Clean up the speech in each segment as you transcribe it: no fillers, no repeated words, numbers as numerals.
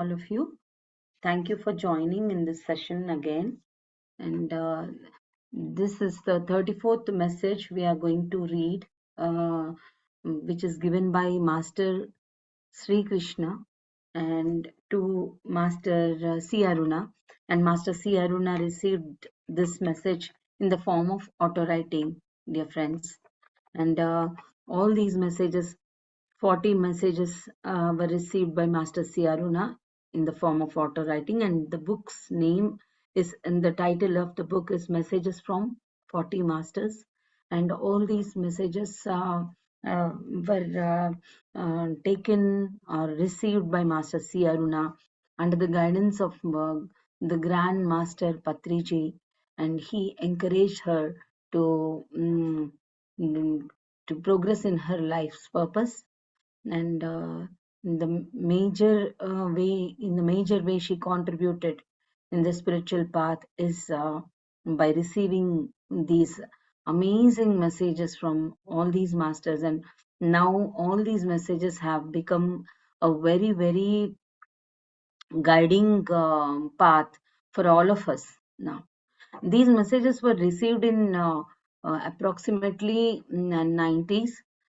all of you. Thank you for joining in this session again. And this is the 34th message we are going to read, which is given by Master Sri Krishna and to Master C.Aruna. And Master C.Aruna received this message in the form of auto writing, dear friends. And all these messages 40 messages were received by Master C.Aruna in the form of auto writing, and the book's name is, and the title of the book is Messages from 40 Masters. And all these messages were taken or received by Master C.Aruna under the guidance of the Grand Master Patriji, and he encouraged her to to progress in her life's purpose. And in the major way she contributed in the spiritual path is by receiving these amazing messages from all these masters. And now all these messages have become a very, very guiding path for all of us now. These messages were received in approximately 90s,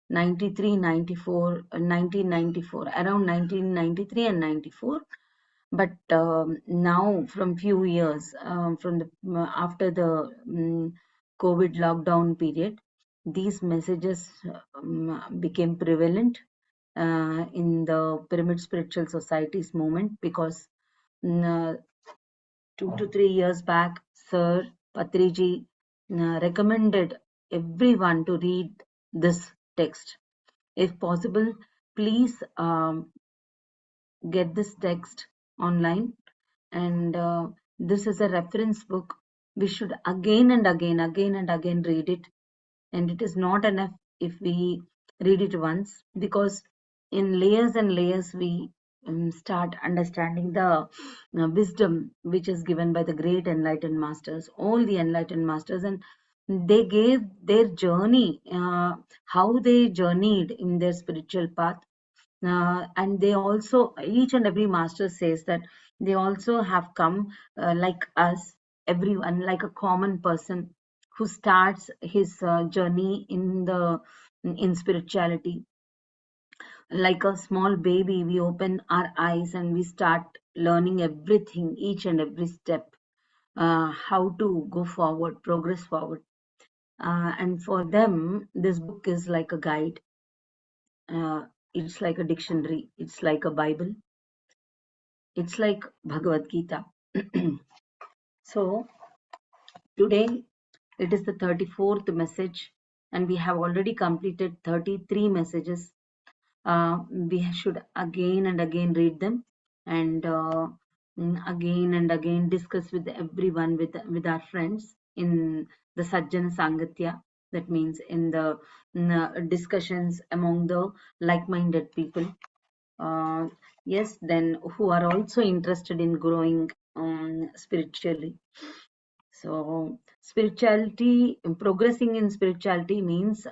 93, 94, 1994, around 1993 and 94. But now, from few years, from the after the COVID lockdown period, these messages became prevalent in the Pyramid Spiritual Society's movement, because mm, 2 to 3 years back, Sir Patriji recommended everyone to read this text. If possible, please get this text online. And this is a reference book. We should again and again read it. And it is not enough if we read it once, because in layers and layers we start understanding the wisdom which is given by the great enlightened masters, all the enlightened masters. And they gave their journey, how they journeyed in their spiritual path. And they also, each and every master says that they also have come like us, everyone, like a common person who starts his journey in spirituality. Like a small baby, we open our eyes and we start learning everything, each and every step, how to go forward, progress forward. And for them, this book is like a guide. It's like a dictionary. It's like a Bible. It's like Bhagavad Gita. So today it is the 34th message, and we have already completed 33 messages. We should again and again read them, and again and again discuss with everyone, with our friends in the Sajjana Sangatya. That means in the discussions among the like-minded people. Yes, then who are also interested in growing spiritually. So spirituality, progressing in spirituality means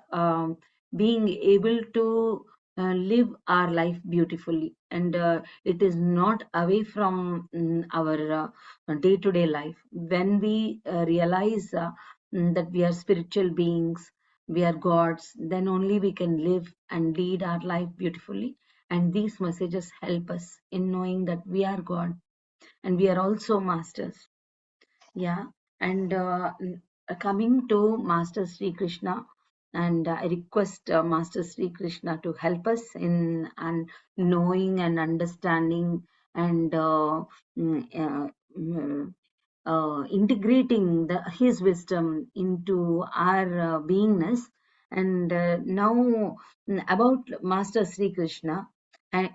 being able to live our life beautifully, and it is not away from our day-to-day life. When we realize that we are spiritual beings, we are gods, then only we can live and lead our life beautifully. And these messages help us in knowing that we are God and we are also masters. Yeah. And coming to Master Sri Krishna, and I request Master Sri Krishna to help us in and knowing and understanding and integrating his wisdom into our beingness. And now about Master Sri Krishna,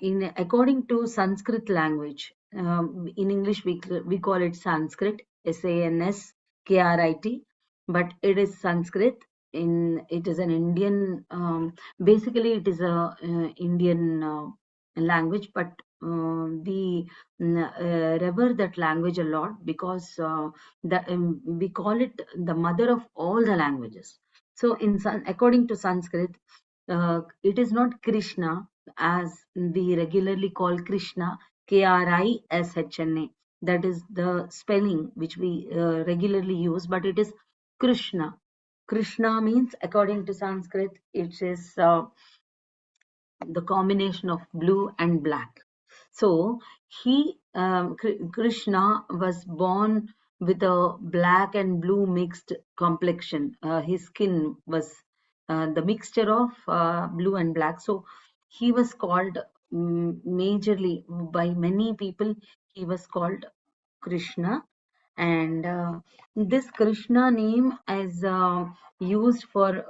in according to Sanskrit language, in English we call it Sanskrit, Sanskrit, but it is Sanskrit. It is an Indian, basically it is a Indian language, but we revere that language a lot, because we call it the mother of all the languages. So according to Sanskrit, it is not Krishna as we regularly call Krishna. Krishna. That is the spelling which we regularly use, but it is Krishna. Krishna means, according to Sanskrit, it is the combination of blue and black. So Krishna was born with a black and blue mixed complexion. His skin was the mixture of blue and black. So he was called, majorly by many people, he was called Krishna. And this Krishna name is used for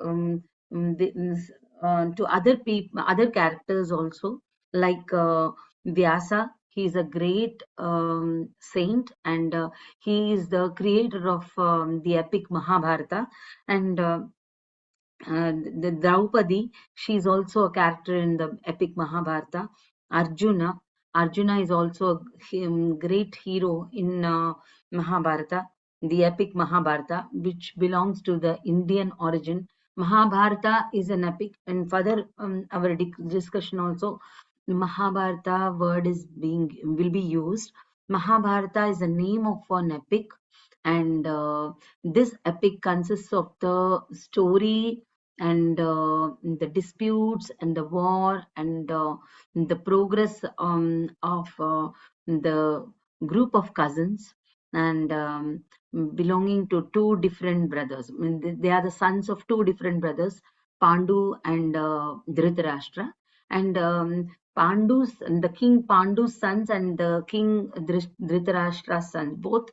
to other people, other characters also, like Vyasa. He is a great saint, and he is the creator of the epic Mahabharata. And the Draupadi, she is also a character in the epic Mahabharata. Arjuna, Arjuna is also a great hero in Mahabharata, the epic Mahabharata, which belongs to the Indian origin. Mahabharata is an epic, and further our discussion also, Mahabharata word is being will be used. Mahabharata is the name of an epic, and this epic consists of the story and the disputes and the war and the progress of the group of cousins, and belonging to two different brothers. I mean, they are the sons of two different brothers, Pandu and Dhritarashtra. And the king Pandu's sons and the king Dhritarashtra's sons, both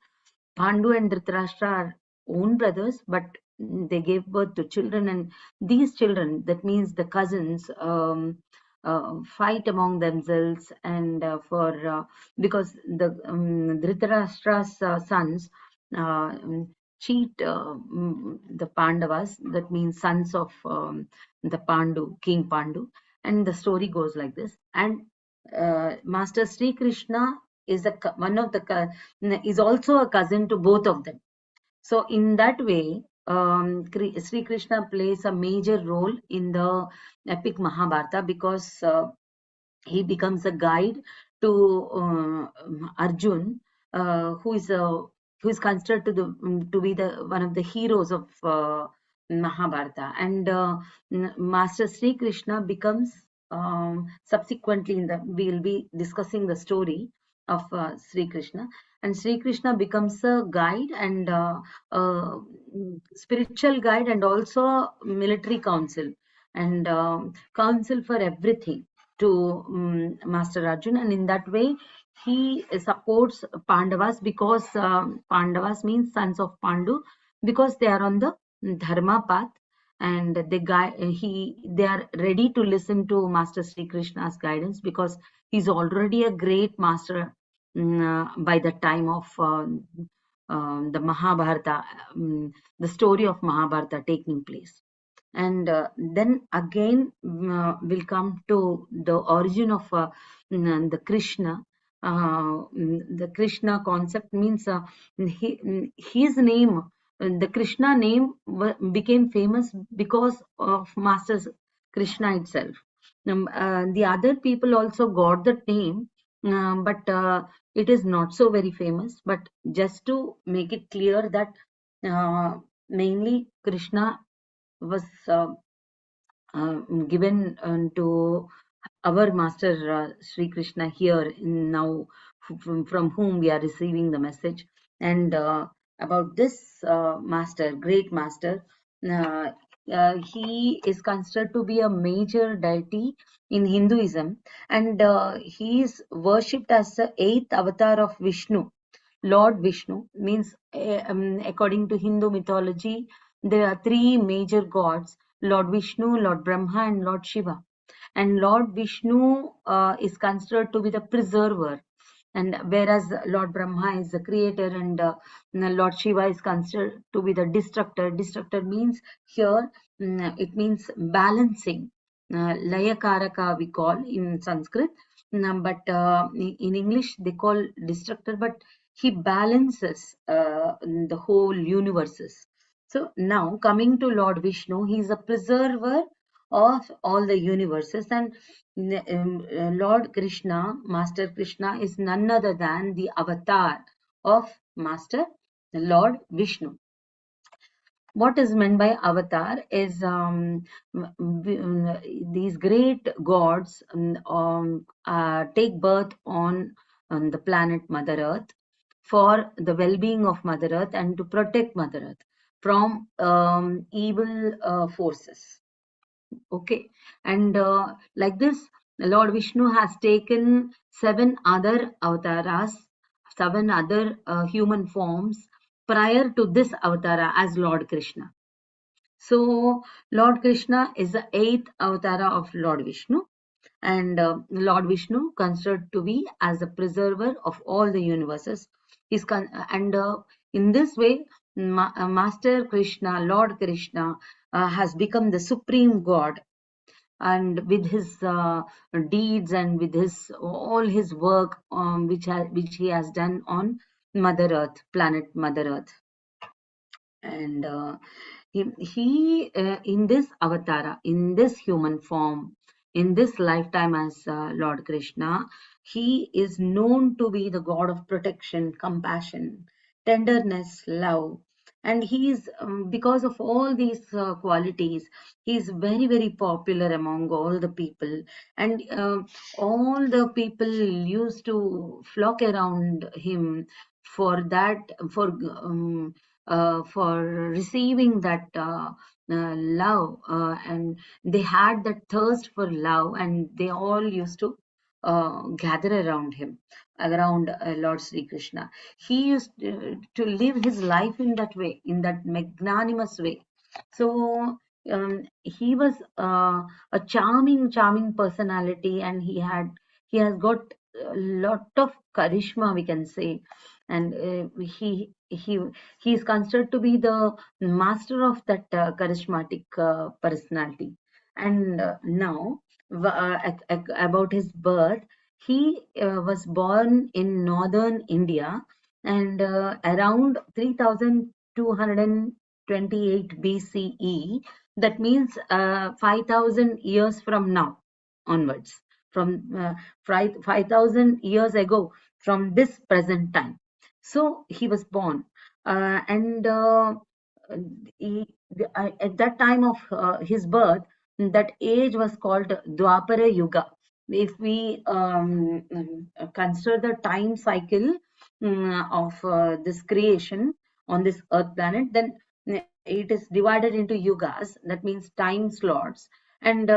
Pandu and Dhritarashtra are own brothers, but they gave birth to children, and these children, that means the cousins, fight among themselves, and for because the Dhritarashtra's sons cheat the Pandavas, that means sons of the Pandu, King Pandu, and the story goes like this. And Master Sri Krishna is one of the is also a cousin to both of them. So in that way, Sri Krishna plays a major role in the epic Mahabharata, because he becomes a guide to Arjun, who is considered to be the one of the heroes of Mahabharata. And Master Sri Krishna becomes, subsequently, we will be discussing the story of Sri Krishna, and Sri Krishna becomes a guide, and spiritual guide, and also military council, and counsel for everything to Master Arjun. And in that way, he supports Pandavas, because Pandavas means sons of Pandu, because they are on the Dharma path, and they are ready to listen to Master Sri Krishna's guidance, because he's already a great master by the time of the Mahabharata, the story of Mahabharata taking place. And then again, we'll come to the origin of the Krishna. The Krishna concept means his name, the Krishna name became famous because of Master Krishna itself. The other people also got that name, but it is not so very famous. But just to make it clear that mainly Krishna was given to our Master Sri Krishna here in now, from whom we are receiving the message. And about this master, great master, uh, he is considered to be a major deity in Hinduism, and he is worshipped as the eighth avatar of Vishnu. Lord Vishnu means, according to Hindu mythology, there are three major gods: Lord Vishnu, Lord Brahma, and Lord Shiva. And Lord Vishnu is considered to be the preserver, and whereas Lord Brahma is the creator, and Lord Shiva is considered to be the destructor. Destructor means here, it means balancing. Layakaraka we call in Sanskrit, but in English they call destructor, but he balances the whole universes. So now coming to Lord Vishnu, he is a preserver of all the universes, and Lord Krishna, Master Krishna, is none other than the avatar of Master Lord Vishnu. What is meant by avatar is these great gods take birth on the planet Mother Earth for the well-being of Mother Earth and to protect Mother Earth from evil forces. Okay, and like this, Lord Vishnu has taken 7 other avatars, 7 other human forms prior to this avatara as Lord Krishna. So Lord Krishna is the 8th avatara of Lord Vishnu, and Lord Vishnu considered to be as the preserver of all the universes. And in this way, Master Krishna, Lord Krishna, has become the supreme God, and with his deeds and with his all his work which he has done on Mother Earth, planet Mother Earth. And he in this avatara, in this human form, in this lifetime as Lord Krishna, he is known to be the God of protection, compassion, tenderness, love. And he is, because of all these qualities, he is very, very popular among all the people. And all the people used to flock around him for that, for receiving that love, and they had that thirst for love, and they all used to gather around him, around Lord Sri Krishna. He used to live his life in that way, in that magnanimous way. So he was a charming personality, and he has got a lot of charisma, we can say. And he is considered to be the master of that charismatic personality. And now, about his birth, he was born in northern India, and around 3228 BCE. That means 5000 years from now onwards, from 5000 years ago from this present time. So he was born, and he, at that time of his birth, that age was called Dwapara Yuga. If we consider the time cycle of this creation on this earth planet, then it is divided into yugas, that means time slots. And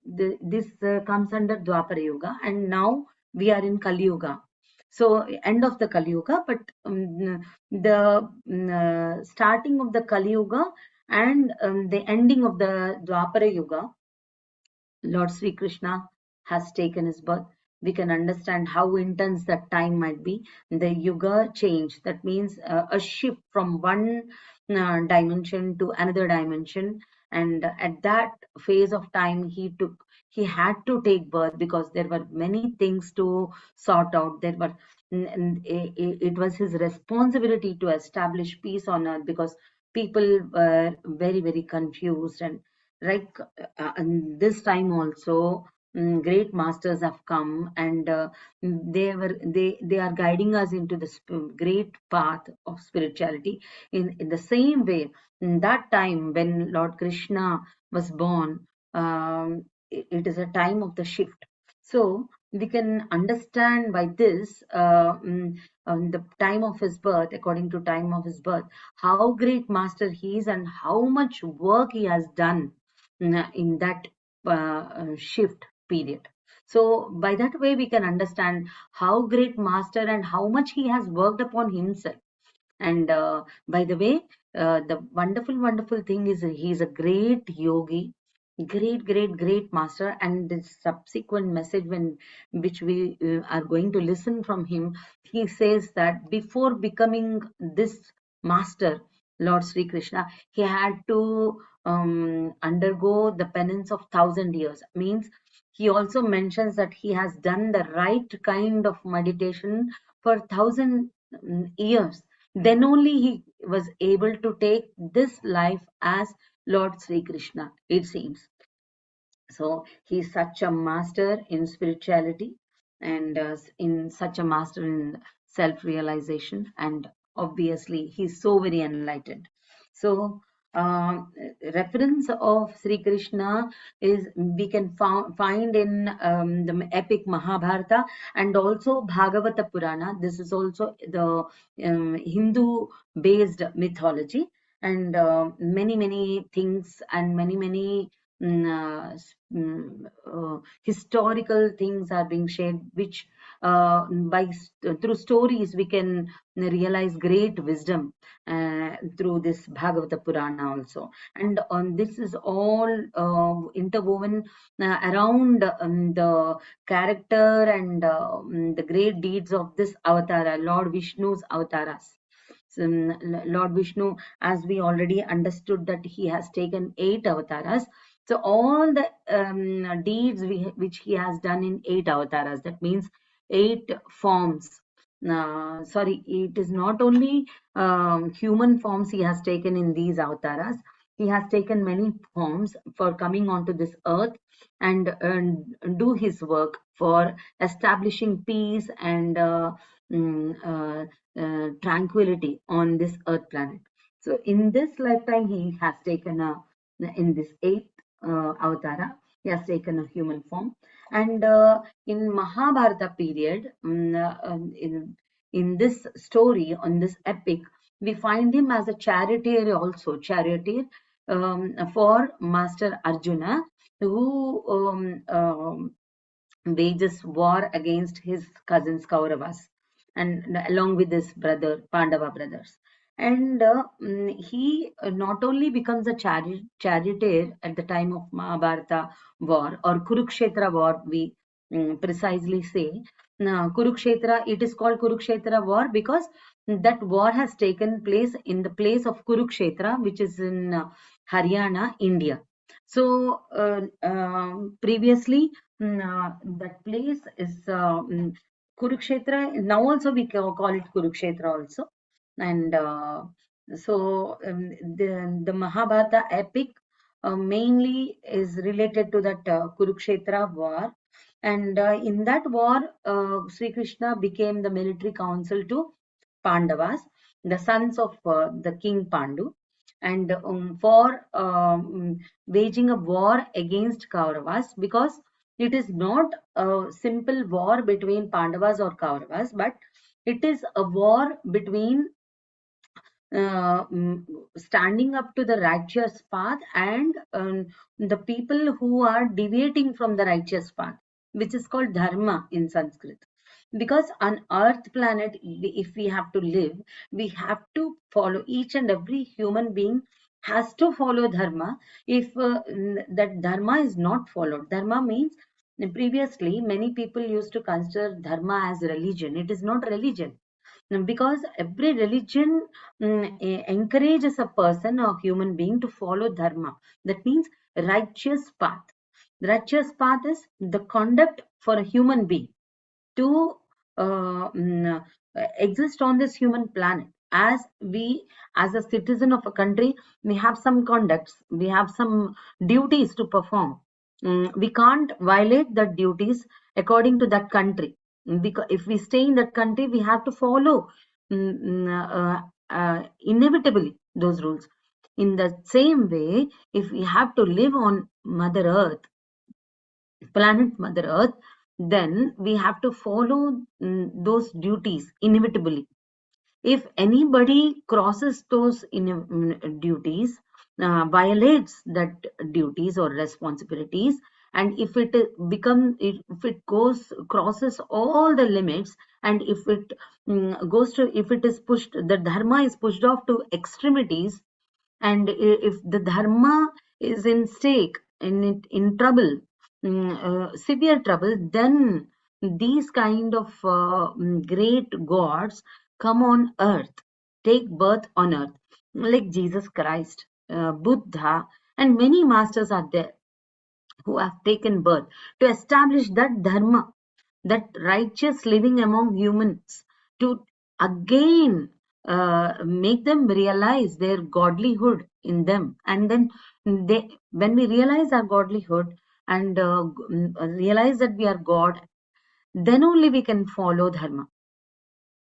this comes under Dwapara Yuga, and now we are in Kali Yuga. So end of the Kali Yuga, but the starting of the Kali Yuga and the ending of the Dwapara Yuga, Lord Sri Krishna has taken his birth. We can understand how intense that time might be. The yuga change, that means a shift from one dimension to another dimension. And at that phase of time, he had to take birth because there were many things to sort out. There were, it was his responsibility to establish peace on earth, because people were very, very confused. And like this time also, great masters have come, and they are guiding us into the great path of spirituality. In the same way, in that time when Lord Krishna was born, it is a time of the shift. So we can understand by this, the time of his birth, according to time of his birth, how great master he is and how much work he has done in that shift period. So by that way, we can understand how great master and how much he has worked upon himself. And by the way, the wonderful thing is he is a great yogi, great master. And the subsequent message which we are going to listen from him, he says that before becoming this master, Lord Sri Krishna, he had to undergo the penance of 1000 years. Means he also mentions that he has done the right kind of meditation for 1000 years. Then only he was able to take this life as Lord Sri Krishna, it seems. So he's such a master in spirituality, and in such a master in self-realization, and obviously he's so very enlightened. So reference of Sri Krishna is we can find in the epic Mahabharata and also Bhagavata Purana. This is also the Hindu based mythology, and many things and many historical things are being shared, which through stories we can realize great wisdom through this Bhagavata Purana also. And on this is all interwoven around the character and the great deeds of this avatara, Lord Vishnu's avataras. So, Lord Vishnu, as we already understood that he has taken 8 avatars. So all the deeds which he has done in 8 avatars, that means 8 forms. Sorry, it is not only human forms he has taken in these avatars. He has taken many forms for coming onto this earth and do his work for establishing peace and tranquility on this earth planet. So in this lifetime, he has taken in this 8th avatara, he has taken a human form. And in Mahabharata period, in this story, on this epic, we find him as a charioteer also, charioteer for Master Arjuna, who wages war against his cousins Kauravas, and along with his brother Pandava brothers. And he not only becomes a charioteer at the time of Mahabharata war or Kurukshetra war, we precisely say. Now, Kurukshetra, it is called Kurukshetra war because that war has taken place in the place of Kurukshetra, which is in Haryana, India. So previously, that place is Kurukshetra. Now also we call it Kurukshetra also. And so the Mahabharata epic mainly is related to that Kurukshetra war. And in that war, Sri Krishna became the military counsel to Pandavas, the sons of the king Pandu, and for waging a war against Kauravas, because it is not a simple war between Pandavas or Kauravas, but it is a war between standing up to the righteous path and the people who are deviating from the righteous path, which is called dharma in Sanskrit. Because on earth planet, if we have to live, we have to follow, each and every human being has to follow dharma. If that dharma is not followed, dharma means, previously many people used to consider dharma as religion. It is not religion, because every religion encourages a person or human being to follow dharma. That means righteous path. The righteous path is the conduct for a human being to exist on this human planet. As we, as a citizen of a country, we have some conducts, we have some duties to perform. We can't violate the duties according to that country, because if we stay in that country, we have to follow inevitably those rules. In the same way, if we have to live on Mother Earth, planet Mother Earth, then we have to follow those duties inevitably. If anybody crosses those duties, violates that duties or responsibilities, and if it if it goes crosses all the limits, and if it goes to, if it is pushed, the dharma is pushed off to extremities, and if the dharma is in stake, in trouble, severe trouble, then these kind of great gods come on earth, take birth on earth, like Jesus Christ, Buddha, and many masters are there who have taken birth to establish that dharma, that righteous living among humans, to again make them realize their godlyhood in them. And then when we realize our godlyhood, and realize that we are God, then only we can follow dharma.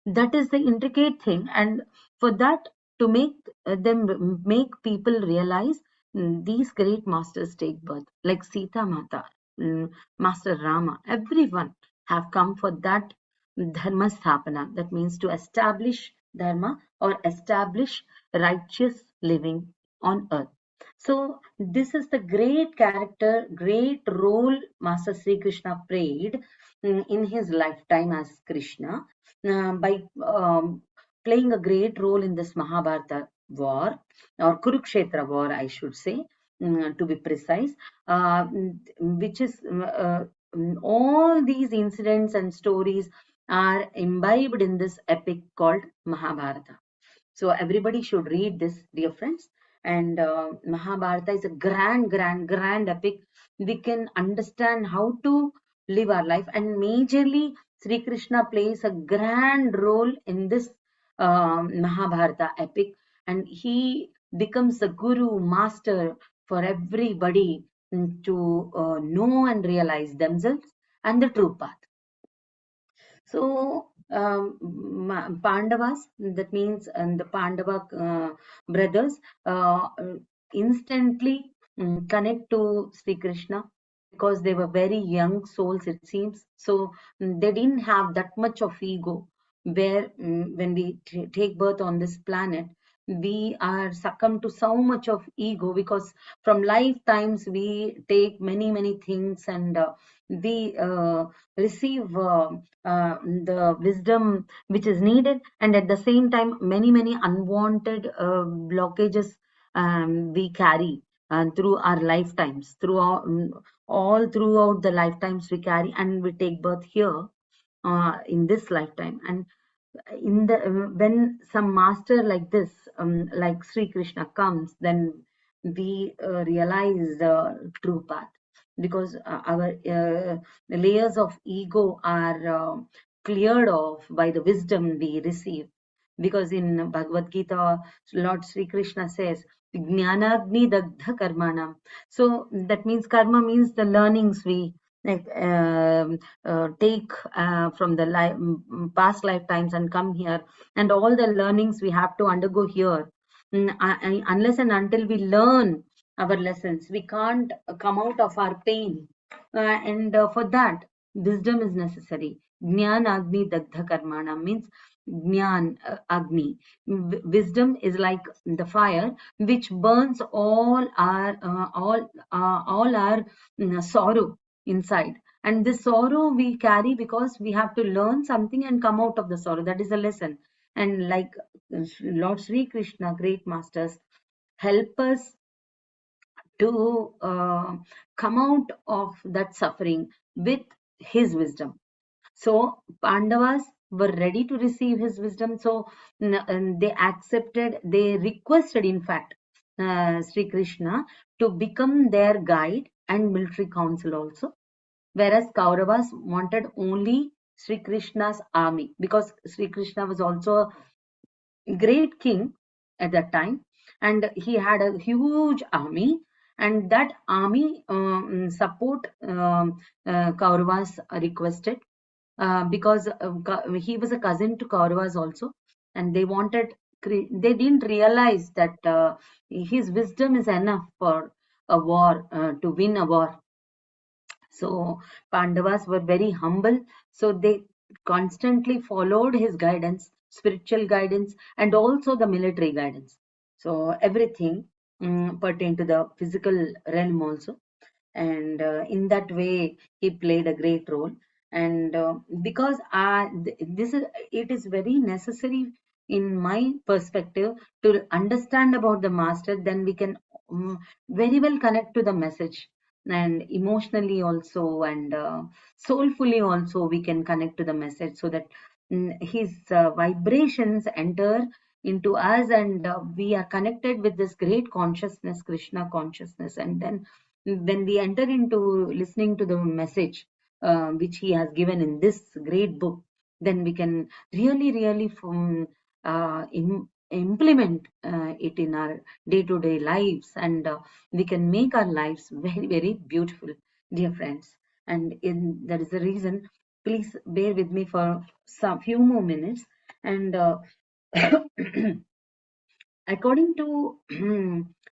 That is the intricate thing, and for that, to make them make people realize, these great masters take birth, like Sita Mata, Master Rama, everyone have come for that dharma sthapana. That means to establish dharma or establish righteous living on earth. So this is the great character, great role Master Sri Krishna played in his lifetime as Krishna, by playing a great role in this Mahabharata war, or Kurukshetra war, I should say, to be precise, which is all these incidents and stories are imbibed in this epic called Mahabharata. So everybody should read this, dear friends. And Mahabharata is a grand epic. We can understand how to live our life, and majorly Sri Krishna plays a grand role in this Mahabharata epic, and he becomes the guru, master for everybody to know and realize themselves and the true path. So Pandavas, that means, and the Pandava brothers, instantly connect to Sri Krishna, because they were very young souls, it seems. So they didn't have that much of ego. Where when we take birth on this planet, we are succumbed to so much of ego, because from lifetimes we take many things, and we receive the wisdom which is needed, and at the same time many unwanted blockages we carry through our lifetimes, through all throughout the lifetimes we carry, and we take birth here in this lifetime. And in the when some master like this, like Sri Krishna comes, then we realize the true path, because our layers of ego are cleared off by the wisdom we receive. Because in Bhagavad Gita, Lord Sri Krishna says, Jnanagni Dagdha Karmanam. So that means karma means the learnings we like take from the past lifetimes and come here, and all the learnings we have to undergo here. Unless and until we learn our lessons, we can't come out of our pain. And for that, wisdom is necessary. Jnana Agni Dagdha Karmana means Jnana Agni. Wisdom is like the fire which burns all our sorrow inside. And this sorrow we carry because we have to learn something and come out of the sorrow. That is a lesson. And like Lord Sri Krishna, great masters, help us to come out of that suffering with his wisdom. So Pandavas were ready to receive his wisdom. So they accepted, they requested, in fact, Sri Krishna to become their guide and military council also. Whereas Kauravas wanted only Sri Krishna's army, because Sri Krishna was also a great king at that time, and he had a huge army, and that army support Kauravas requested, because he was a cousin to Kauravas also, and they wanted, they didn't realize that his wisdom is enough for a war, to win a war. So Pandavas were very humble. So they constantly followed his guidance, spiritual guidance, and also the military guidance. So everything pertained to the physical realm also. And in that way, he played a great role. And because this is, it is very necessary in my perspective to understand about the master, then we can very well connect to the message, and emotionally also, and soulfully also we can connect to the message, so that his vibrations enter into us, and we are connected with this great consciousness, Krishna consciousness. And then when we enter into listening to the message which he has given in this great book, then we can really implement it in our day-to-day lives, and we can make our lives very beautiful. dear friends. And that is the reason, please bear with me for some few more minutes. And according to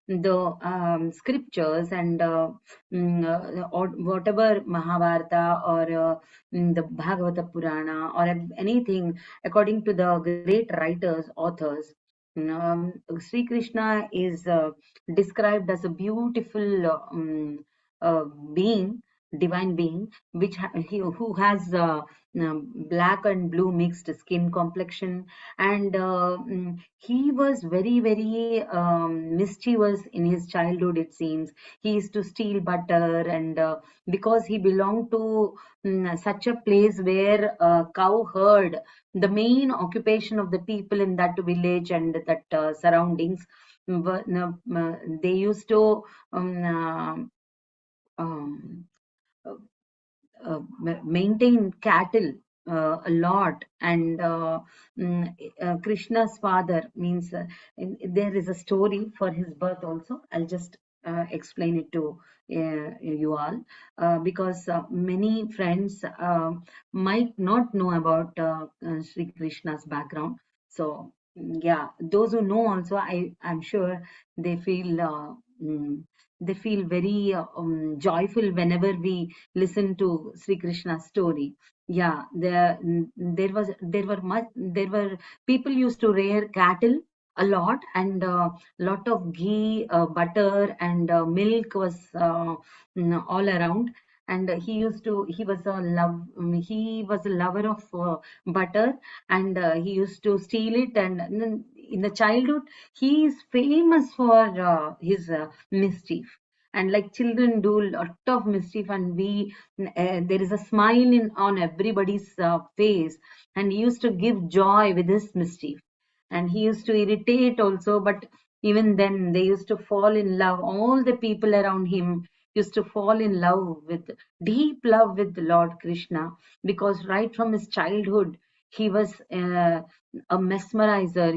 the scriptures and or whatever Mahabharata or the Bhagavata Purana or anything, according to the great writers, authors, Sri Krishna is described as a beautiful uh, being, divine being, who has black and blue mixed skin complexion, and he was very, very mischievous in his childhood, it seems. He used to steal butter, and because he belonged to such a place where cow herd, the main occupation of the people in that village and that surroundings, they used to um, um, maintain cattle a lot. And Krishna's father means there is a story for his birth also. I'll just explain it to you all, because many friends might not know about Sri Krishna's background. So yeah, those who know also, I'm sure they feel they feel very joyful whenever we listen to Sri Krishna's story. Yeah, there were people used to rear cattle a lot, and lot of ghee, butter, and milk was all around. And he was a lover of butter, and he used to steal it. And then in the childhood, he is famous for his mischief. And like children do a lot of mischief, and there is a smile on everybody's face, and he used to give joy with his mischief. And he used to irritate also, but even then they used to fall in love. All the people around him used to fall in love with deep love with Lord Krishna, because right from his childhood he was a mesmerizer.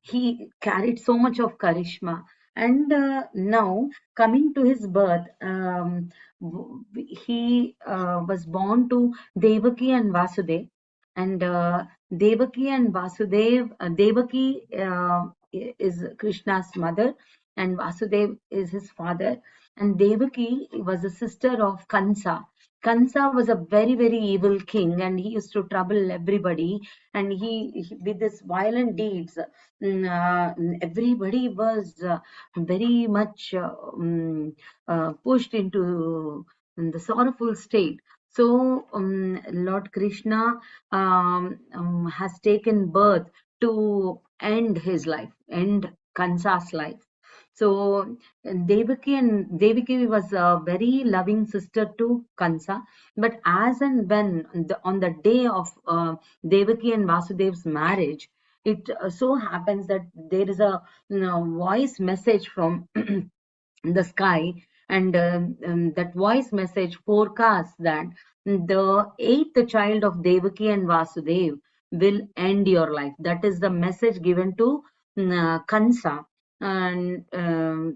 He carried so much of charisma. And now, coming to his birth, he was born to Devaki and Vasudev. And Devaki and Vasudev, Devaki is Krishna's mother, and Vasudev is his father. And Devaki was a sister of Kansa. Kansa was a very, very evil king, and he used to trouble everybody. And he with his violent deeds, everybody was very much pushed into the sorrowful state. So Lord Krishna has taken birth to end his life, end Kansa's life. So Devaki was a very loving sister to Kansa. But as and when on the day of Devaki and Vasudev's marriage, it so happens that there is a voice message from the sky, and that voice message forecasts that the eighth child of Devaki and Vasudev will end your life. That is the message given to Kansa, and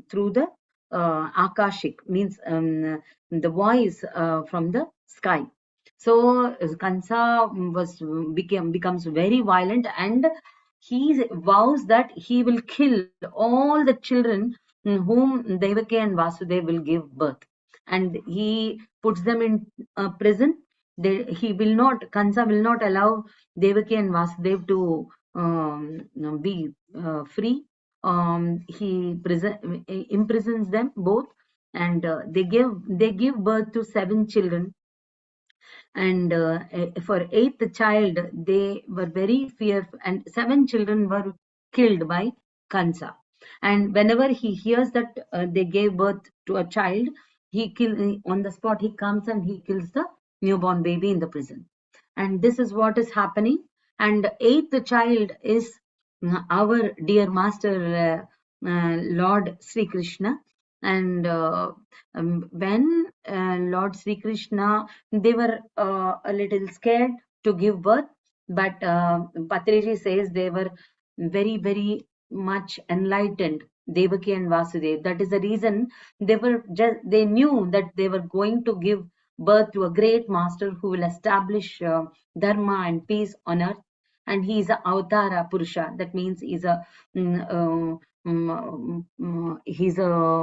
through the Akashik, means the voice from the sky. So Kansa becomes very violent, and he vows that he will kill all the children whom Devaki and Vasudev will give birth. And he puts them in prison. Kansa will not allow Devaki and Vasudev to be free. He imprisons them both, and they give birth to 7 children. And for eighth child, they were very fearful, and 7 children were killed by Kansa. And whenever he hears that they gave birth to a child, on the spot. He comes and he kills the newborn baby in the prison. And this is what is happening. And eighth child is our dear master, Lord Sri Krishna. And when Lord Sri Krishna, they were a little scared to give birth, but Patriji says they were very, very much enlightened Devaki and Vasudev. That is the reason they knew that they were going to give birth to a great master who will establish dharma and peace on earth. And he is a avatara purusha. That means he's a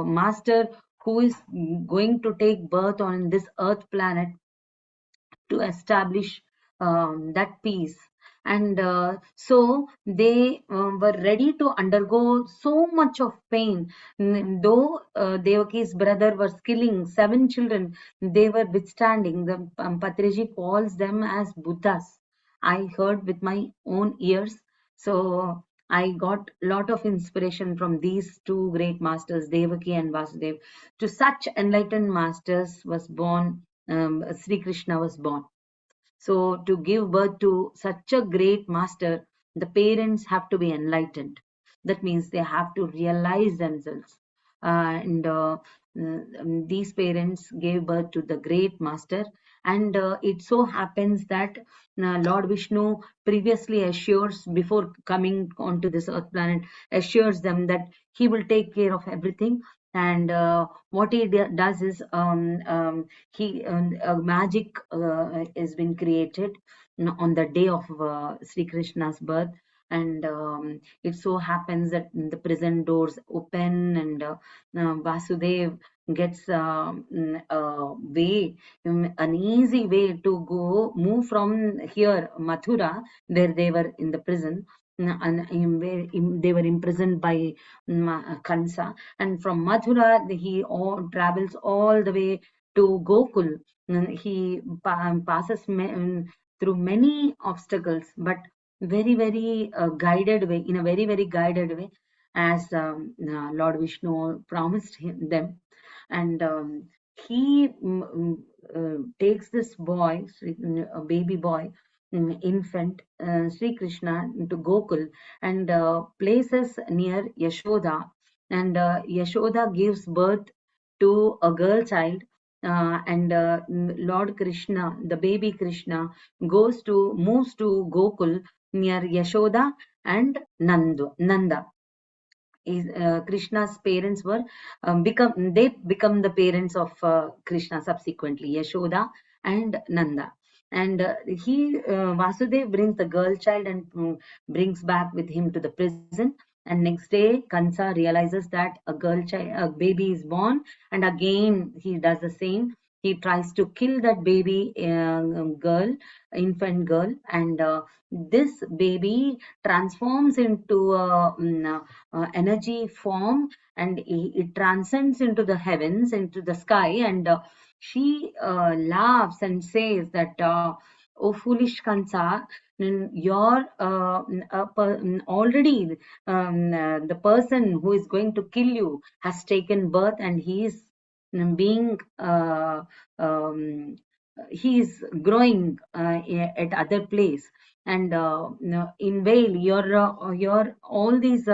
master who is going to take birth on this earth planet to establish that peace. And so they were ready to undergo so much of pain. Though Devaki's brother was killing 7 children, they were withstanding. The Patriji calls them as Buddhas. I heard with my own ears. So I got a lot of inspiration from these two great masters, Devaki and Vasudev. To such enlightened masters was born Sri Krishna was born. So to give birth to such a great master, the parents have to be enlightened. That means they have to realize themselves. These parents gave birth to the great master. And it so happens that Lord Vishnu previously assures, before coming onto this earth planet, assures them that he will take care of everything. And what he does is he a magic has been created on the day of Sri Krishna's birth. And it so happens that the prison doors open, and Vasudev gets a way, an easy way to move from here, Mathura, where they were in the prison, and where they were imprisoned by Kansa. And from Mathura, he travels all the way to Gokul. He passes through many obstacles, but very, very guided way, in a very, very guided way, as Lord Vishnu promised them. And he takes this boy, a baby boy, infant, Sri Krishna, into Gokul, and places near Yashoda. And Yashoda gives birth to a girl child. And Lord Krishna, the baby Krishna, moves to Gokul near Yashoda and Nanda. Krishna's parents were become the parents of Krishna subsequently, Yashoda and Nanda. And Vasudev brings the girl child and brings back with him to the prison. And next day, Kansa realizes that a baby is born, and again he does the same. He tries to kill that baby infant girl, and this baby transforms into energy form, and it transcends into the heavens, into the sky. And she laughs and says that, "Oh, foolish Kansa, you're already the person who is going to kill you has taken birth, and he is being he is growing at other place. And in vain your all these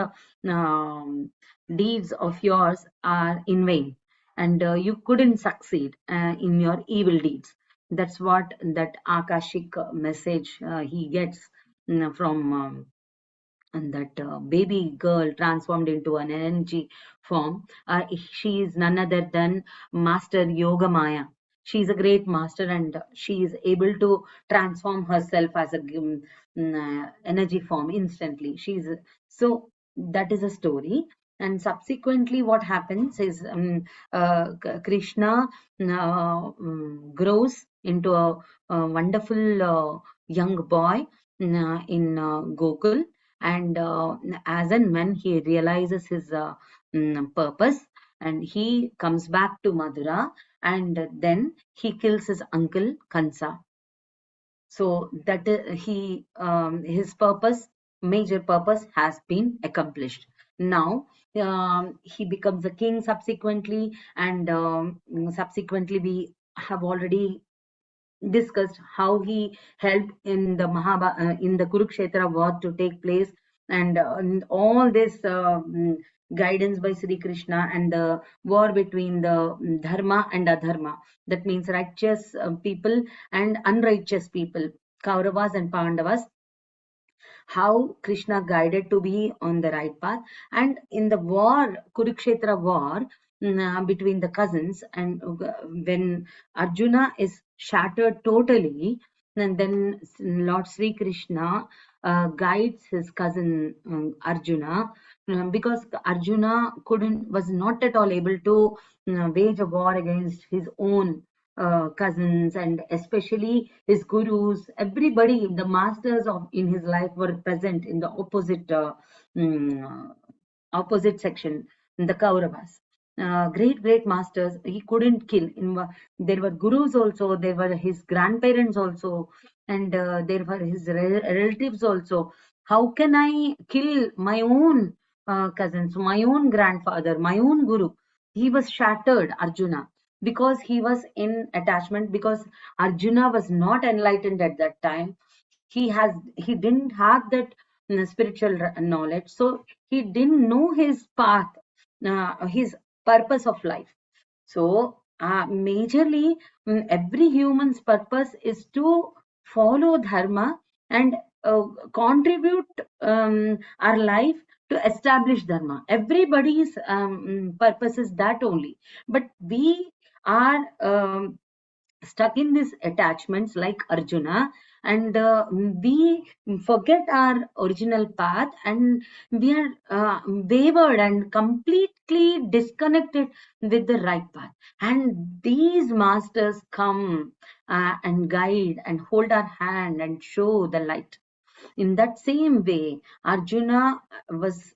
deeds of yours are in vain, and you couldn't succeed in your evil deeds." That's what that akashic message he gets from and that baby girl transformed into an energy form. She is none other than Master Yoga Maya. She is a great master, and she is able to transform herself as a energy form instantly. So that is a story. And subsequently, what happens is Krishna grows into a wonderful young boy in Gokul. And as and when he realizes his purpose, and he comes back to Madura, and then he kills his uncle Kansa. So that his major purpose has been accomplished. Now he becomes a king subsequently. And subsequently we have already discussed how he helped in the in the Kurukshetra war to take place. And all this guidance by Sri Krishna, and the war between the dharma and adharma. That means righteous people and unrighteous people, Kauravas and Pandavas. how Krishna guided to be on the right path. And in the war, Kurukshetra war, between the cousins, and when Arjuna is shattered totally, and then Lord Sri Krishna guides his cousin Arjuna, because Arjuna was not at all able to wage a war against his own cousins, and especially his gurus. Everybody, the masters of in his life, were present in the mm, opposite section, the Kauravas. Great masters, he couldn't kill. There were gurus also, there were his grandparents also, and there were his relatives also. How can I kill my own cousins, my own grandfather, my own guru? He was shattered, Arjuna, because he was in attachment, because Arjuna was not enlightened at that time. He didn't have that spiritual knowledge, so he didn't know his path, his purpose of life. So majorly, every human's purpose is to follow dharma and uh, contribute our life to establish dharma. Everybody's purpose is that only. But we are stuck in these attachments like Arjuna, and we forget our original path, and we are wavered and completely disconnected with the right path. And these masters come and guide and hold our hand and show the light. In that same way, Arjuna was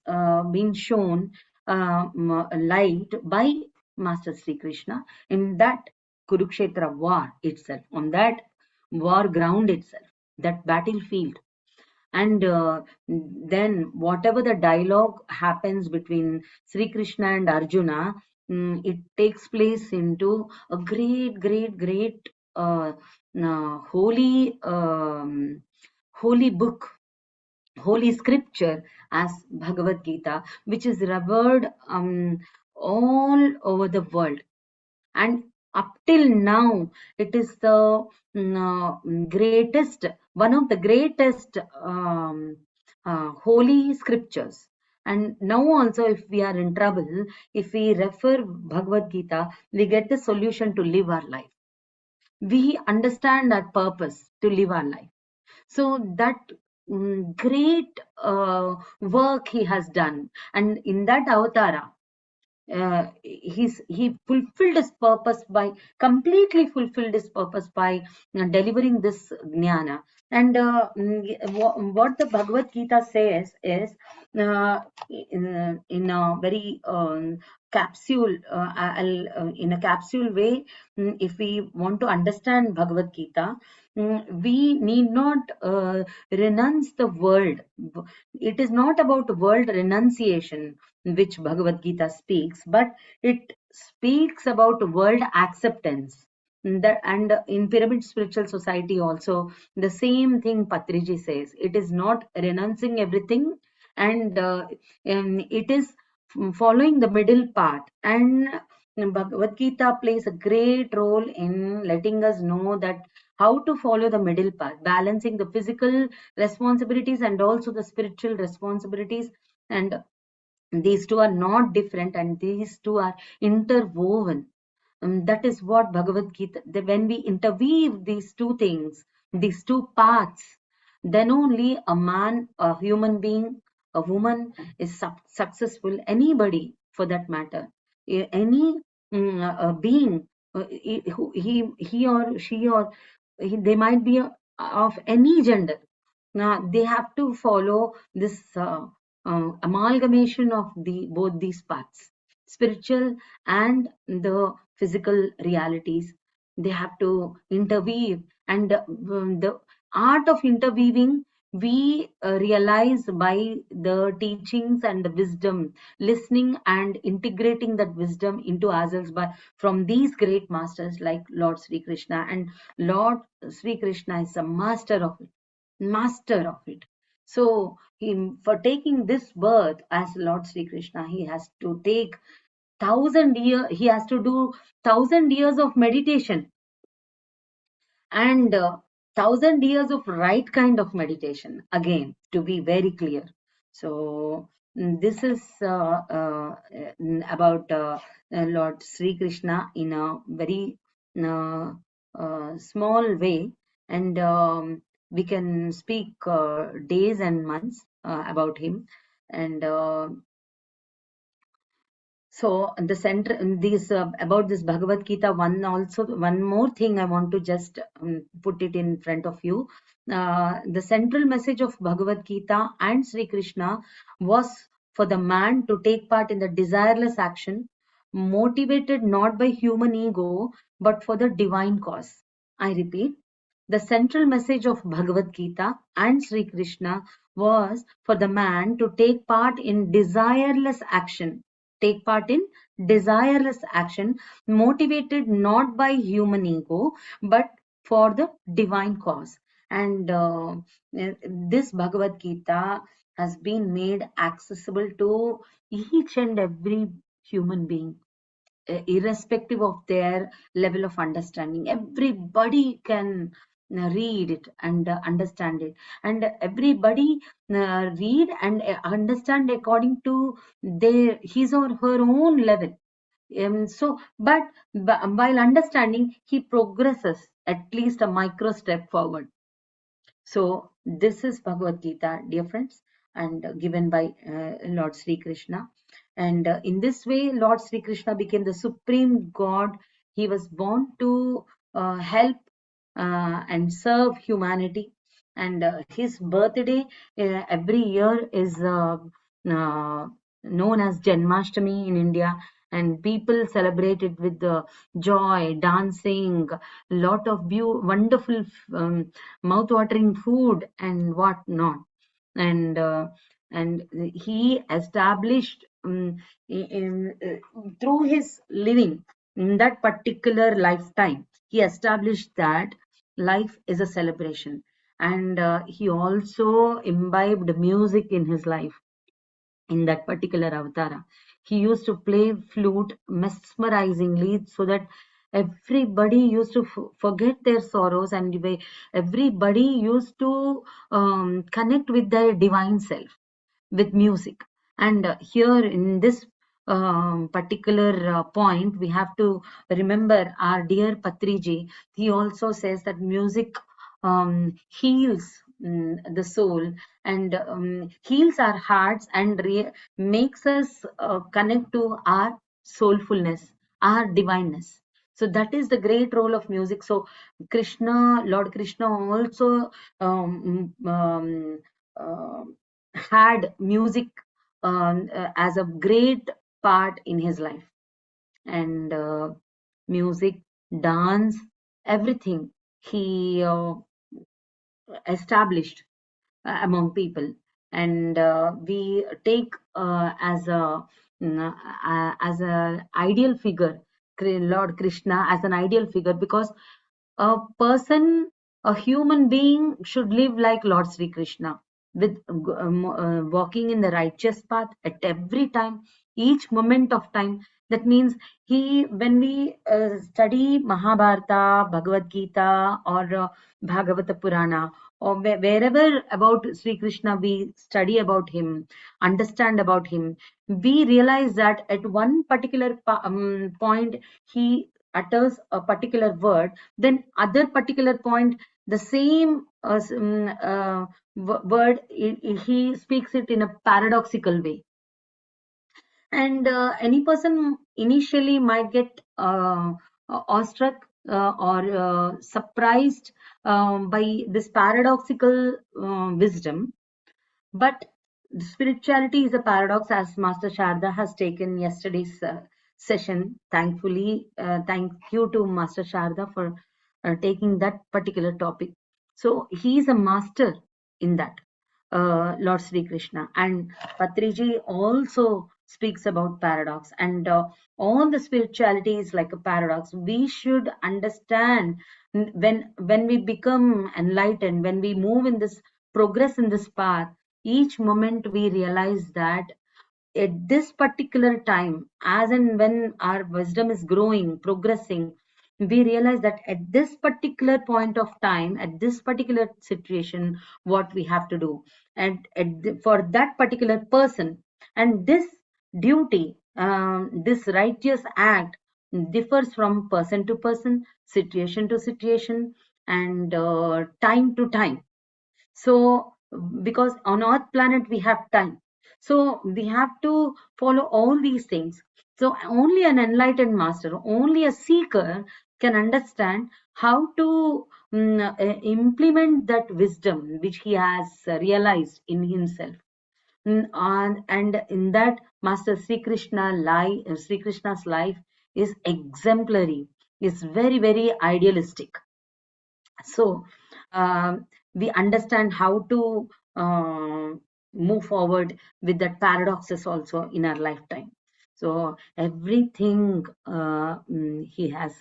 being shown light by Master Sri Krishna in that Kurukshetra war itself, on that war ground itself, that battlefield. And then whatever the dialogue happens between Sri Krishna and Arjuna, it takes place into a great holy holy book, holy scripture as Bhagavad Gita, which is revered all over the world. And up till now, it is the greatest, one of the greatest holy scriptures. And now also, if we are in trouble, if we refer Bhagavad Gita, we get the solution to live our life. We understand our purpose to live our life. So that great work he has done, and in that avatara, he fulfilled his purpose by completely fulfilled his purpose by delivering this jnana. And what the Bhagavad Gita says is, in a very capsule, in a capsule way, if we want to understand Bhagavad Gita, we need not renounce the world. It is not about world renunciation which Bhagavad Gita speaks, but it speaks about world acceptance. And in Pyramid Spiritual Society also, the same thing Patriji says. It is not renouncing everything, and it is following the middle path. And Bhagavad Gita plays a great role in letting us know that how to follow the middle path, balancing the physical responsibilities and also the spiritual responsibilities. And these two are not different, and these two are interwoven. That is what Bhagavad Gita, when we interweave these two things, these two paths, then only a man, a human being, a woman is successful. Anybody for that matter, any being, he or she, or they might be of any gender. Now they have to follow this amalgamation of both these paths, spiritual and the physical realities. They have to interweave, and the art of interweaving we realize by the teachings and the wisdom, listening and integrating that wisdom into ourselves by from these great masters like Lord Sri Krishna. And Lord Sri Krishna is a master of it, master of it. So for taking this birth as Lord Sri Krishna, he has to take 1,000 years, he has to do 1,000 years of meditation. And 1,000 years of right kind of meditation, again, to be very clear. So this is about Lord Sri Krishna in a very uh, small way, and we can speak days and months about him. And so the center, these about this Bhagavad Gita, one more thing I want to just put it in front of you. The central message of Bhagavad Gita and Sri Krishna was for the man to take part in the desireless action, motivated not by human ego, but for the divine cause. I repeat, the central message of Bhagavad Gita and Sri Krishna was for the man to take part in desireless action, motivated not by human ego, but for the divine cause. And this Bhagavad Gita has been made accessible to each and every human being, irrespective of their level of understanding. Everybody can read it and understand it, and everybody read and understand according to his or her own level. But while understanding, he progresses at least a micro step forward. So this is Bhagavad Gita, dear friends, and given by Lord Sri Krishna. And in this way, Lord Sri Krishna became the supreme God. He was born to help and serve humanity. And his birthday every year is known as Janmashtami in India. And people celebrate it with joy, dancing, lot of wonderful mouth-watering food and what not. And he established through his living in that particular lifetime, he established that life is a celebration. And he also imbibed music in his life in that particular avatara. He used to play flute mesmerizingly so that everybody used to forget their sorrows, and everybody used to connect with their divine self with music. And here in this particular point, we have to remember our dear Patriji. He also says that music heals the soul, and heals our hearts, and makes us connect to our soulfulness, our divineness. So that is the great role of music. So Lord Krishna also uh, had music as a great part in his life. And music, dance, everything he established among people. And we take as a ideal figure Lord Krishna as an ideal figure, because a person, a human being, should live like Lord Sri Krishna, with walking in the righteous path at every time, each moment of time. That means when we study Mahabharata, Bhagavad Gita, or Bhagavata Purana, or wherever about Sri Krishna we study about him, understand about him, we realize that at one particular point he utters a particular word, then other particular point the same word, he speaks it in a paradoxical way. And any person initially might get awestruck or surprised by this paradoxical wisdom. But spirituality is a paradox, as Master Sharda has taken yesterday's session. Thankfully, thank you to Master Sharda for taking that particular topic. So he is a master in that, Lord Sri Krishna. And Patriji also speaks about paradox, and all the spirituality is like a paradox. We should understand when we become enlightened, when we move in this progress in this path, each moment we realize that at this particular time, as and when our wisdom is growing, progressing, we realize that at this particular point of time, at this particular situation, what we have to do, and for that particular person, and this duty, this righteous act differs from person to person, situation to situation, and time to time. So because on earth planet we have time, so we have to follow all these things. So only an enlightened master, only a seeker can understand how to implement that wisdom which he has realized in himself. And in that, Master Sri Krishna's life is exemplary, is very, very idealistic. So we understand how to move forward with that paradoxes also in our lifetime. So everything he has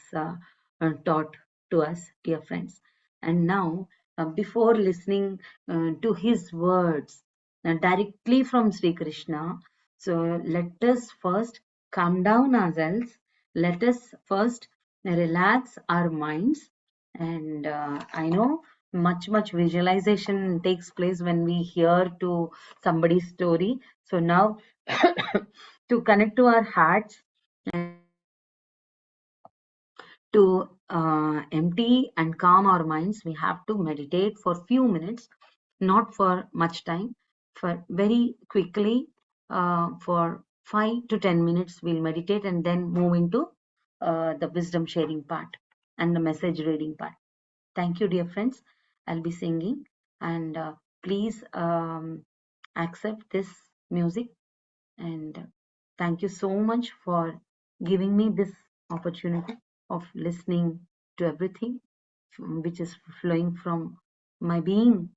taught to us, dear friends. And now, before listening to his words directly from Sri Krishna, so let us first calm down ourselves. Let us first relax our minds. And I know much visualization takes place when we hear to somebody's story. So now to connect to our hearts and to empty and calm our minds, we have to meditate for few minutes, not for much time, for very quickly, for 5 to 10 minutes we'll meditate, and then move into the wisdom sharing part and the message reading part. Thank you, dear friends. I'll be singing, and please accept this music. And thank you so much for giving me this opportunity of listening to everything which is flowing from my being.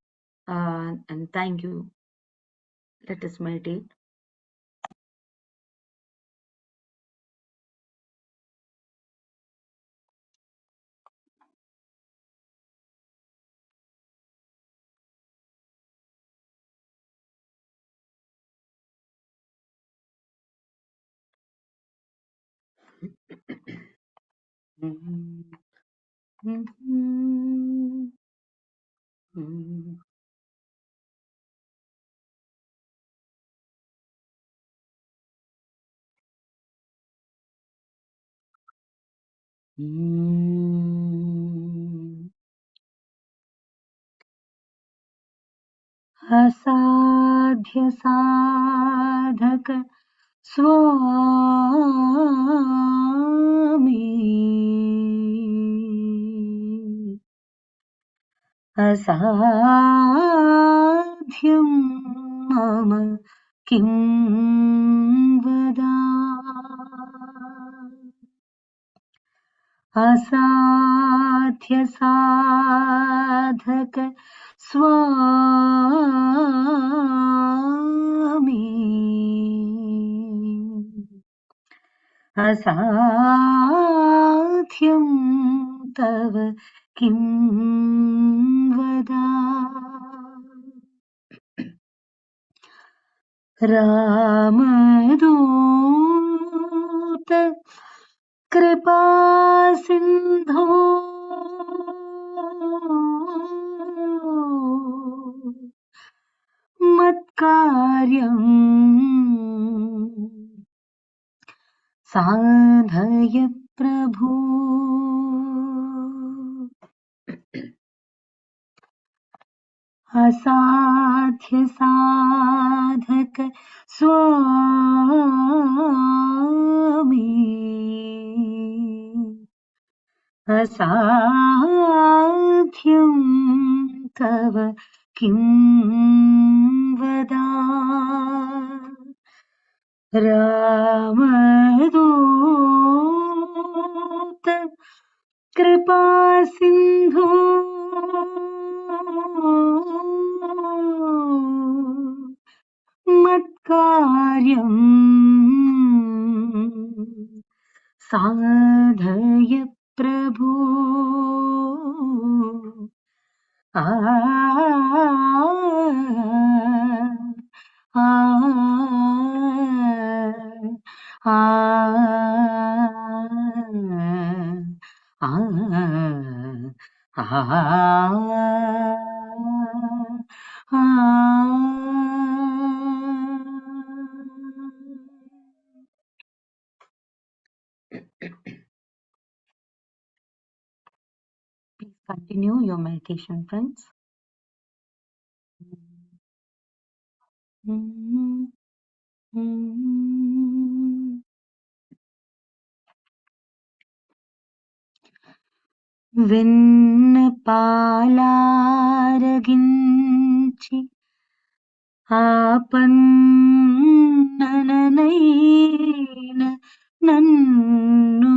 And thank you. Let us meditate. असाध्य साधक स्वामी, असाध्यं मम किं वदा, असाध्य साधक स्वामी, असाध्यं तव किं वदा, रामदूत कृपासिन्धो मत्कार्यम् साधय प्रभु। असाध्य साधक स्वामी, असाध्यं तव किं वदा, रामदूत कृपासिन्धो मत्कार्यम् साधय प्रभु। आ आ आ Please continue your meditation, friends. వెన్నపాలారగించి ఆపన్నననైన నన్ను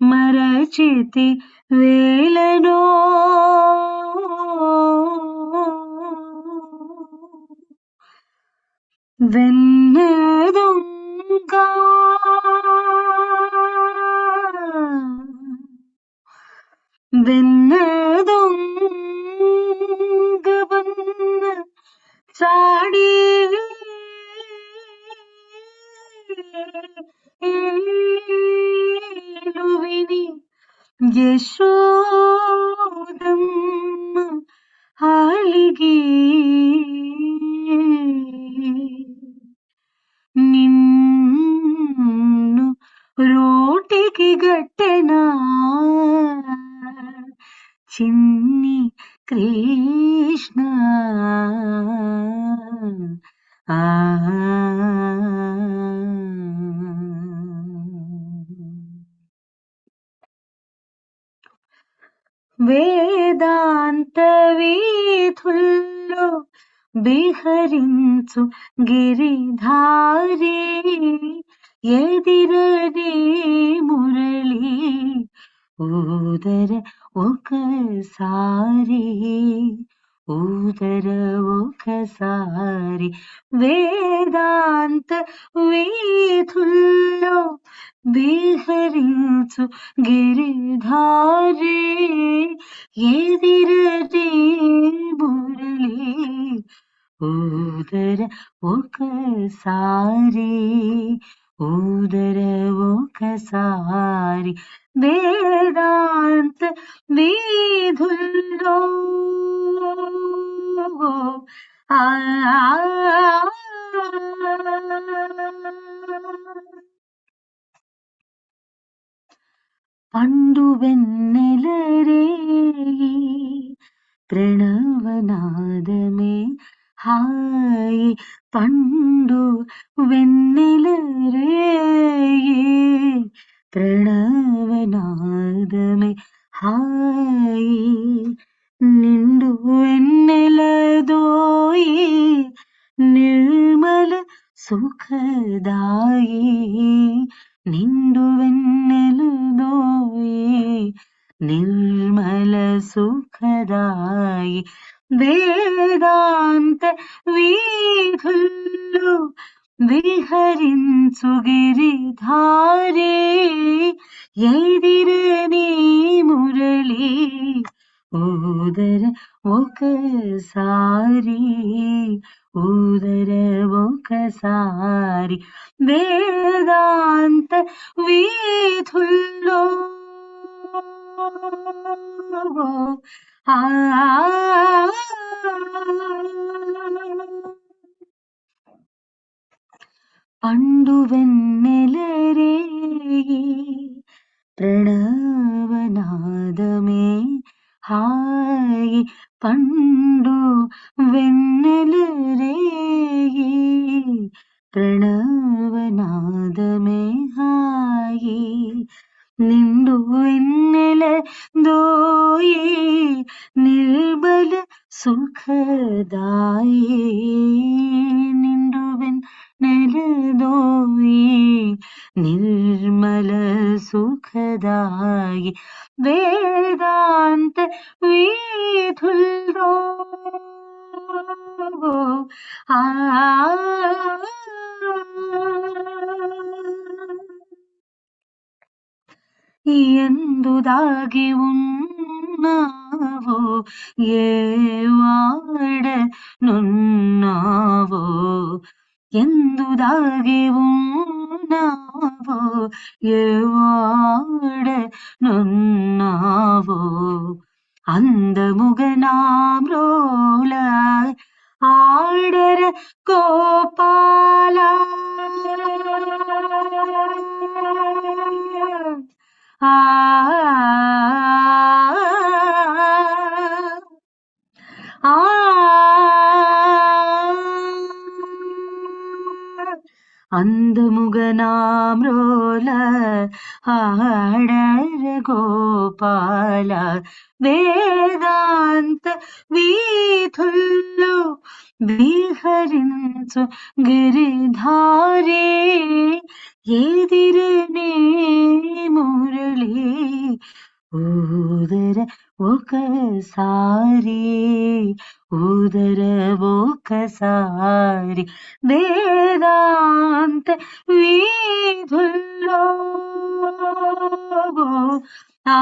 మరచితి వేళనో వెన్నెదొంగా వెన్నెదొంగవన్న చాడి విని యశోదమ్మ అలిగి నిన్ను రోటికి గట్టెనా చిన్ని కృష్ణ వేదాంత వీధుల్లో బిహరించు గిరిధారి ఎదిరనే మురళి ఊదర ఒకసారి ఊదర ఒకసారి వేదాంత వీధుల్లో విహరించు గిరిధారి ఎదిరనే మురళి ఊదర ఒకసారి ఊదర ఒకసారి వేదాంత వీధుల్లో ఆ పండు వెన్నెలరేయి ప్రణవనాదమే హాయి పండు వెన్నెలరేయి ప్రణవనాదమే హాయి నిండు వెన్నెలదోయి నిర్మల సుఖదాయి నిండు వెన్నెలదోయి నిర్మల సుఖదాయి వేదాంత వీధుల్లో విహరించు గిరిధారి ఎదిరనే మురళి ఊదర ఒకసారి ఊదర ఒకసారి వేదాంత వీధుల్లో పండు వెన్నెలరేయి ప్రణవనాదమే హాయి పండు వెన్నెలరేయి ప్రణవనాదమే హాయి నిండు వెన్నెల దోయి నిర్మల సుఖదాయి నిండు వెన్నెలదోయి నిర్మల సుఖదాయి వేదాంత వీధుల్లో ఆ ఎందు దాగి ఉన్నావో ఏ వాడ నున్నావో ఎందు దాగి ఉన్నావో ఏ వాడ నున్నావో அந்த முகனாம்ரோல ஆடர கோபாலா ஆ ஆ அந்த முகனாம்ரோல ఆడర గోపాల వేదాంత వీధుల్లో విహరించు గిరిధారే ఎదిరనే మురళి ఊదర ఒకసారి ఊదర ఒకసారి వేదాంత వీధుల్లో ఆ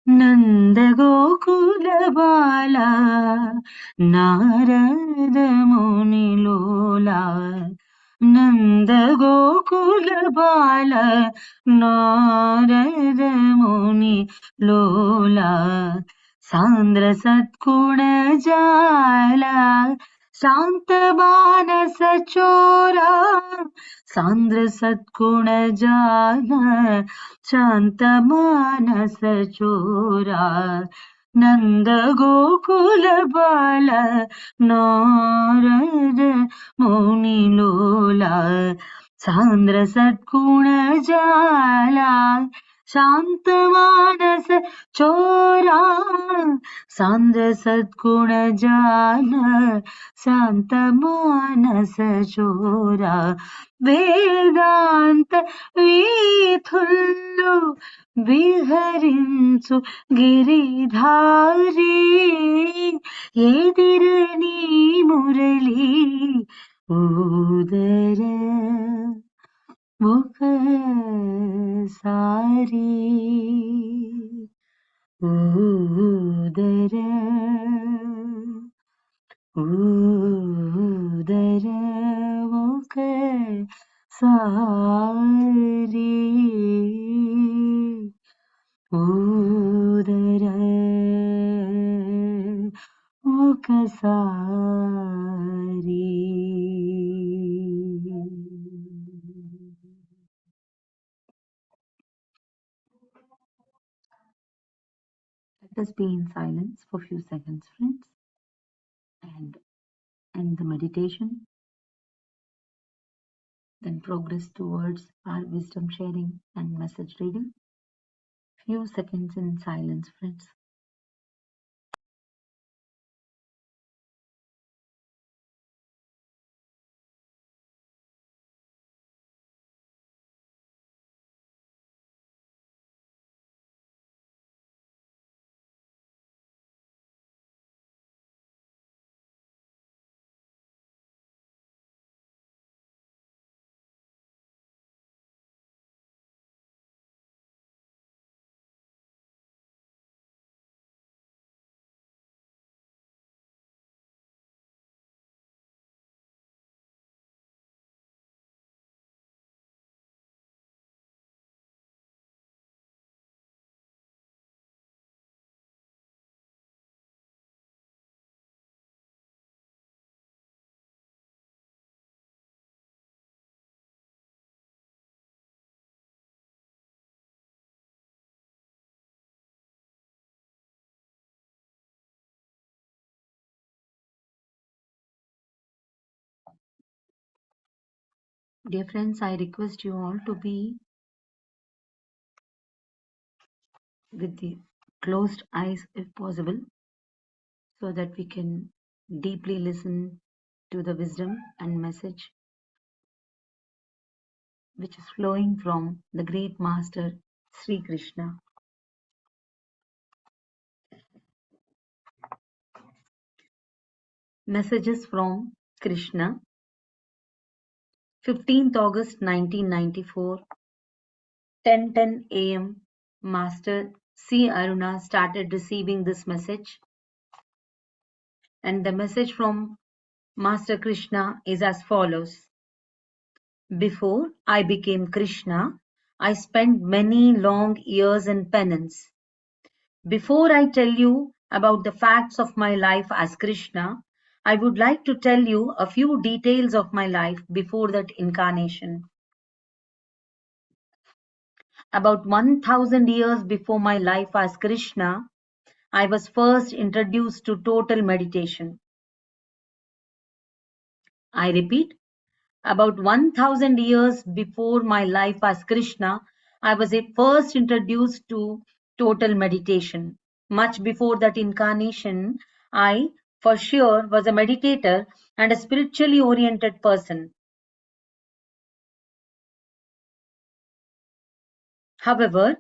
నందగోకుల బాల నారద మునిలోలా నందగోకుల బాల నారద ముని లోలా సాంద్ర సద్గుణ జాల శాంత మానస చోరా సాంద్ర సద్గుణ జాల శాంత మానస చోరా నంద గోకుల బాల నారద మౌనిలోల సాంద్ర సద్గుణ జాల శాంత మానస చోరా సాంద్ర సద్గుణ జాల శాంత మానస చోరా వేదాంత వీథుల్లో విహరించు గిరిధారి ఎదిరని మురళి ఊదర ఒకసారి ఊదర ఊదర ఒకసారి ఊదర ఒకసారి. Let us be in silence for a few seconds, friends, and end the meditation, then progress towards our wisdom sharing and message reading. Few seconds in silence, friends. Dear friends, I request you all to be with the closed eyes if possible, so that we can deeply listen to the wisdom and message which is flowing from the great Master Sri Krishna. Messages from Krishna, 15th August 1994, 10:10 a.m. Master C.Aruna started receiving this message, and the message from Master Krishna is as follows. Before I became Krishna, I spent many long years in penance. Before I tell you about the facts of my life as Krishna, I would like to tell you a few details of my life before that incarnation. About 1000 years before my life as Krishna, I was first introduced to total meditation. I repeat, about 1000 years before my life as Krishna, I was first introduced to total meditation. Much before that incarnation, I, for sure, was a meditator and a spiritually oriented person. However,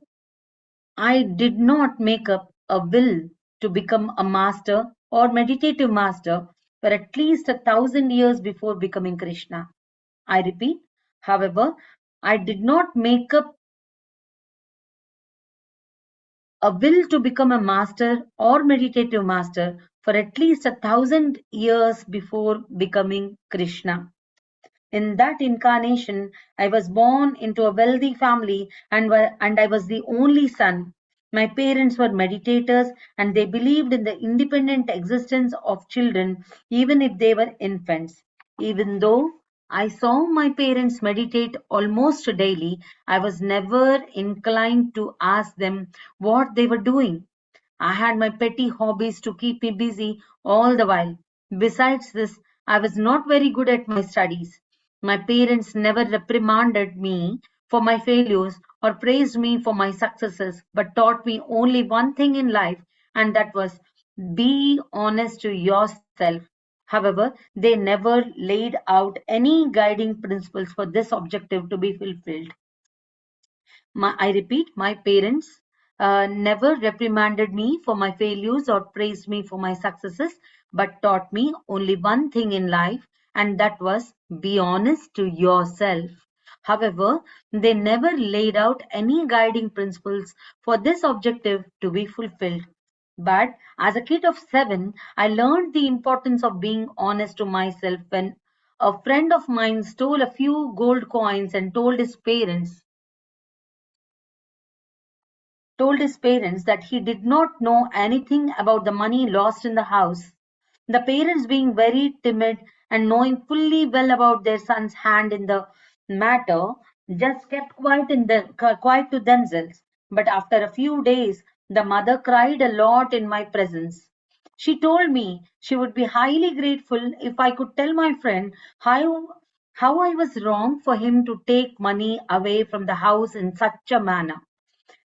I did not make up a will to become a master or meditative master for at least 1000 years before becoming Krishna. I repeat, however, I did not make up a will to become a master or meditative master for at least 1000 years before becoming Krishna. In that incarnation, I was born into a wealthy family and I was the only son. My parents were meditators and they believed in the independent existence of children even if they were infants. Even though I saw my parents meditate almost daily, I was never inclined to ask them what they were doing. I had my petty hobbies to keep me busy all the while. Besides this, I was not very good at my studies. My parents never reprimanded me for my failures or praised me for my successes, but taught me only one thing in life, and that was be honest to yourself. However, they never laid out any guiding principles for this objective to be fulfilled. I repeat, my parents never reprimanded me for my failures or praised me for my successes, but taught me only one thing in life, and that was be honest to yourself. However, they never laid out any guiding principles for this objective to be fulfilled. But as a kid of 7, I learned the importance of being honest to myself when a friend of mine stole a few gold coins and told his parents that he did not know anything about the money lost in the house. The parents, being very timid and knowing fully well about their son's hand in the matter, just kept quiet to themselves. But after a few days, the mother cried a lot in my presence. She told me she would be highly grateful if I could tell my friend how I was wrong for him to take money away from the house in such a manner.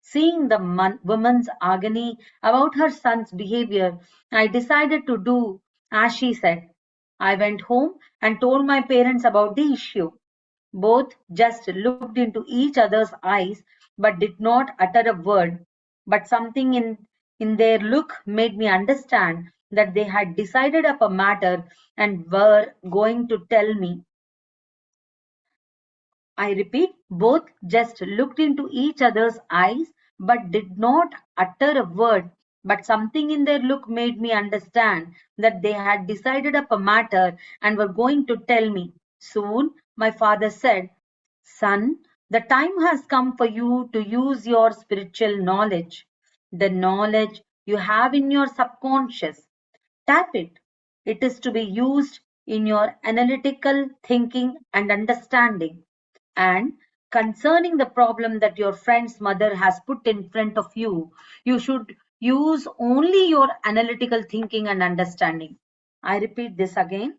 Seeing the woman's agony about her son's behavior, I decided to do as she said. I went home and told my parents about the issue. Both just looked into each other's eyes but did not utter a word. But something in their look made me understand that they had decided up a matter and were going to tell me. I repeat, both just looked into each other's eyes but did not utter a word. But something in their look made me understand that they had decided up a matter and were going to tell me. Soon, my father said, "Son, the time has come for you to use your spiritual knowledge, the knowledge you have in your subconscious. Tap it. It is to be used in your analytical thinking and understanding. And concerning the problem that your friend's mother has put in front of you, you should use only your analytical thinking and understanding." I repeat this again.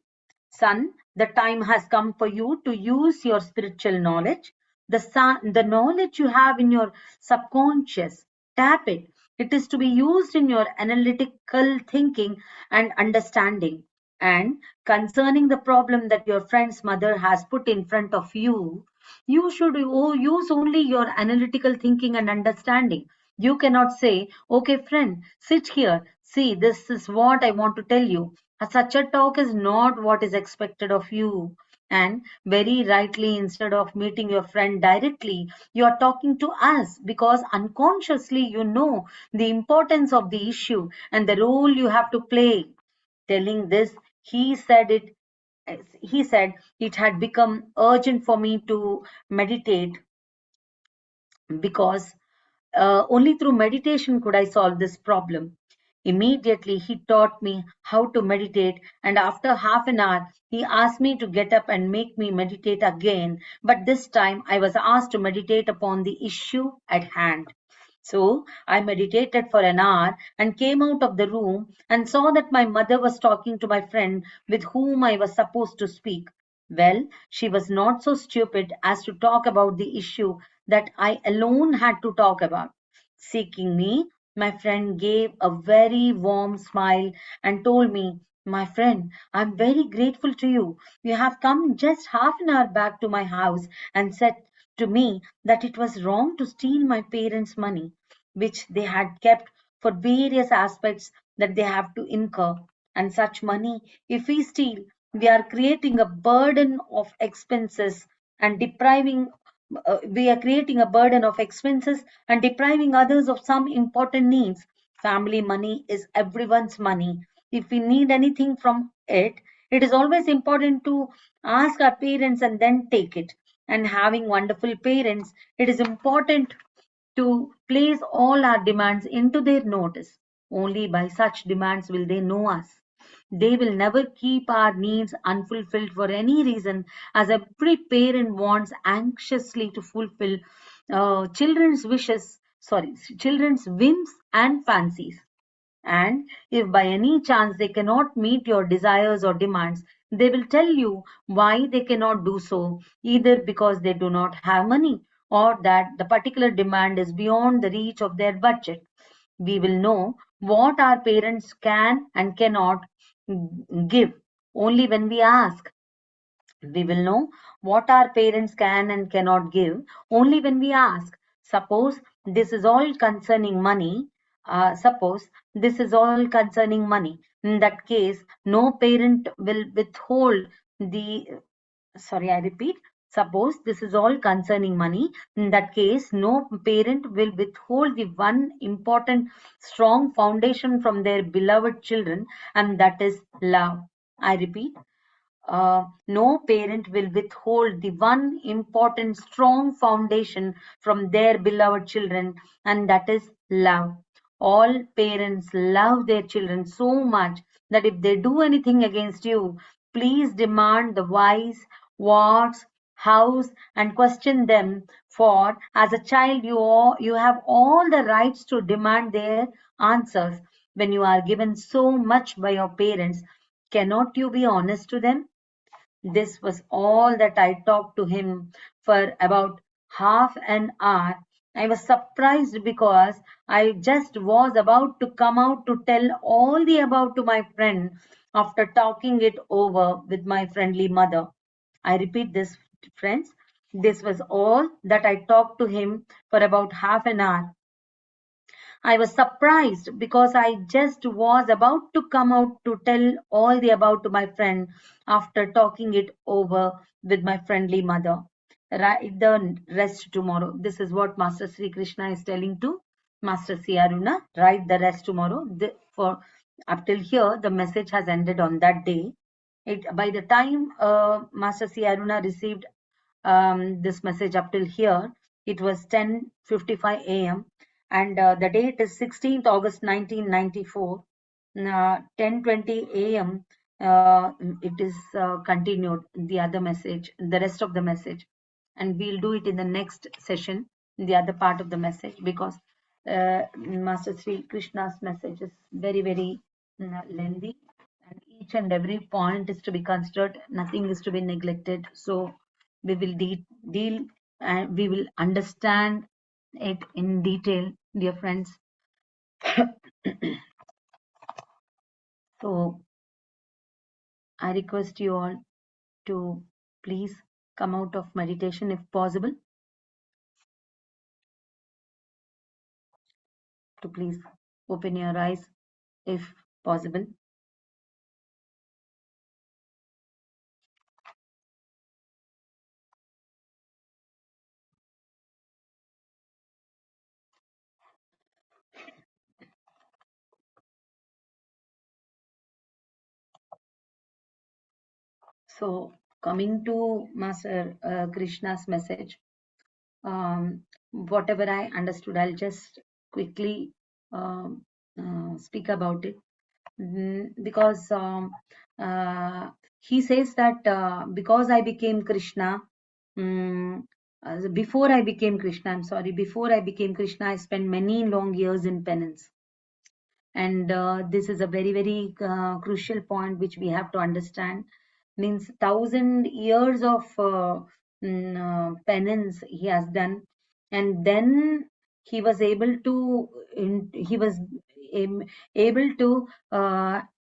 Son, the time has come for you to use your spiritual knowledge, the knowledge you have in your subconscious. Tap it. It is to be used in your analytical thinking and understanding. And concerning the problem that your friend's mother has put in front of you, you should use only your analytical thinking and understanding. You cannot say, "Okay, friend, sit here. See, this is what I want to tell you." Such a talk is not what is expected of you. And very rightly, instead of meeting your friend directly, you are talking to us because unconsciously you know the importance of the issue and the role you have to play. Telling this, he said it he said it had become urgent for me to meditate because only through meditation could I solve this problem. Immediately, he taught me how to meditate, and after half an hour, he asked me to get up and make me meditate again. But this time, I was asked to meditate upon the issue at hand. So I meditated for an hour and came out of the room and saw that my mother was talking to my friend with whom I was supposed to speak. Well, she was not so stupid as to talk about the issue that I alone had to talk about. Seeking me, my friend gave a very warm smile and told me, "My friend, I'm very grateful to you. You have come just half an hour back to my house and said to me that it was wrong to steal my parents' money, which they had kept for various aspects that they have to incur. And such money, if we steal, we are creating a burden of expenses and depriving we are creating a burden of expenses and depriving others of some important needs. Family money is everyone's money. If we need anything from it, it is always important to ask our parents and then take it. And having wonderful parents, it is important to place all our demands into their notice. Only by such demands will they know us. They will never keep our needs unfulfilled for any reason, as every parent wants anxiously to fulfill children's whims and fancies. And if by any chance they cannot meet your desires or demands, they will tell you why they cannot do so, either because they do not have money or that the particular demand is beyond the reach of their budget. We will know what our parents can and cannot give only when we ask. We will know what our parents can and cannot give only when we ask. Suppose this is all concerning money. Suppose this is all concerning money. In that case, no parent will withhold the sorry, I repeat. Suppose this is all concerning money. In that case, no parent will withhold the one important, strong foundation from their beloved children, and that is love. I repeat, no parent will withhold the one important strong foundation from their beloved children, and that is love. All parents love their children so much that if they do anything against you, please demand the whys, whats, hows, and question them. For as a child, you have all the rights to demand their answers. When you are given so much by your parents, cannot you be honest to them? This was all that I talked to him for about half an hour. I was surprised because I just was about to come out to tell all the above to my friend after talking it over with my friendly mother. I repeat this, friends. This was all that I talked to him for about half an hour. I was surprised because I just was about to come out to tell all the about to my friend after talking it over with my friendly mother. Write the rest tomorrow. This is what Master Sri Krishna is telling to Master C.Aruna. Write the rest tomorrow. For up till here, the message has ended on that day. By the time Master C.Aruna received this message up till here, it was 10:55 a.m. and the date is 16th August 1994. 10:20 a.m. It is continued the other message, the rest of the message, and we'll do it in the next session, the other part of the message, because Master Sri Krishna's message is very, very lengthy, and each and every point is to be considered. Nothing is to be neglected. So we will deal and we will understand it in detail, dear friends. So I request you all to please come out of meditation if possible, to please open your eyes if possible. So coming to Master Krishna's message, whatever I understood, I'll just quickly um, speak about it. Because he says that because I became Krishna, before I became Krishna, I'm sorry, before I became Krishna, I spent many long years in penance. And this is a very, very crucial point which we have to understand. Means 1,000 years of penance he has done, and then he was able to he was able to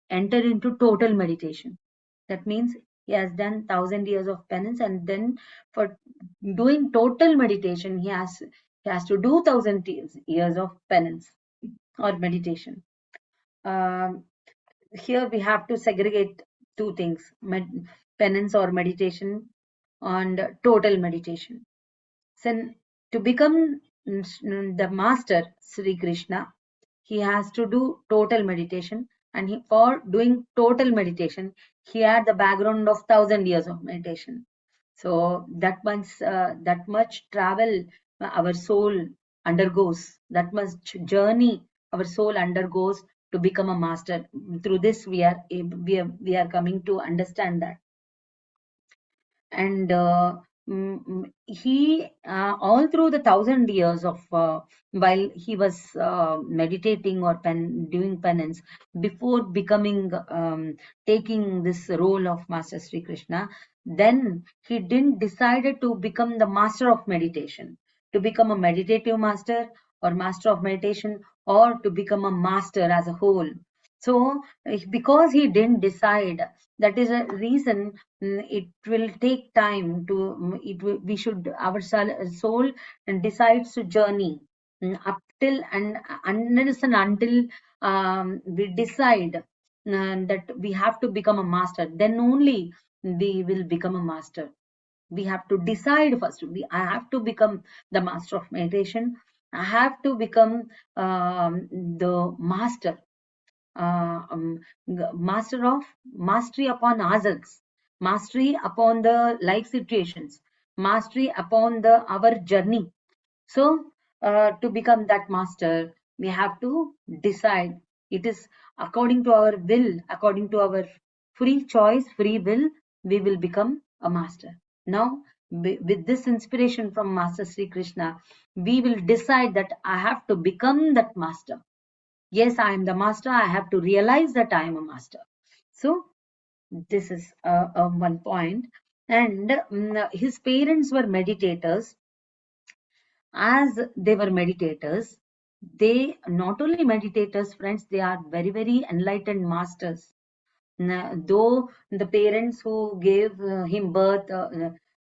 enter into total meditation. That means he has done 1,000 years of penance, and then for doing total meditation, he has to do 1,000 years of penance or meditation. Um, Here we have to segregate two things: penance or meditation and total meditation. So to become the master Sri Krishna, he has to do total meditation, and for doing total meditation, he had the background of 1,000 years of meditation. So that much travel our soul undergoes, that much journey our soul undergoes to become a master. Through this, we are coming to understand that. And he all through the 1,000 years of while he was meditating or doing penance before becoming taking this role of Master Sri Krishna, then he didn't decided to become the master of meditation, to become a meditative master or master of meditation, or to become a master as a whole. So because he didn't decide, that is a reason. It will take time to we should our soul decides to journey up till and unless and until we decide that we have to become a master, then only we will become a master. We have to decide first. I have to become the master of meditation. I have to become the master, master of mastery upon ourselves, mastery upon the life situations, mastery upon the our journey. So to become that master, we have to decide. It is according to our will, according to our free choice, free will, we will become a master. Now, with this inspiration from Master Sri Krishna, we will decide that I have to become that master. Yes, I am the master. I have to realize that I am a master. So this is one point. And his parents were meditators. As they were meditators, they not only meditators, friends, they are very, very enlightened masters. Though the parents who gave him birth,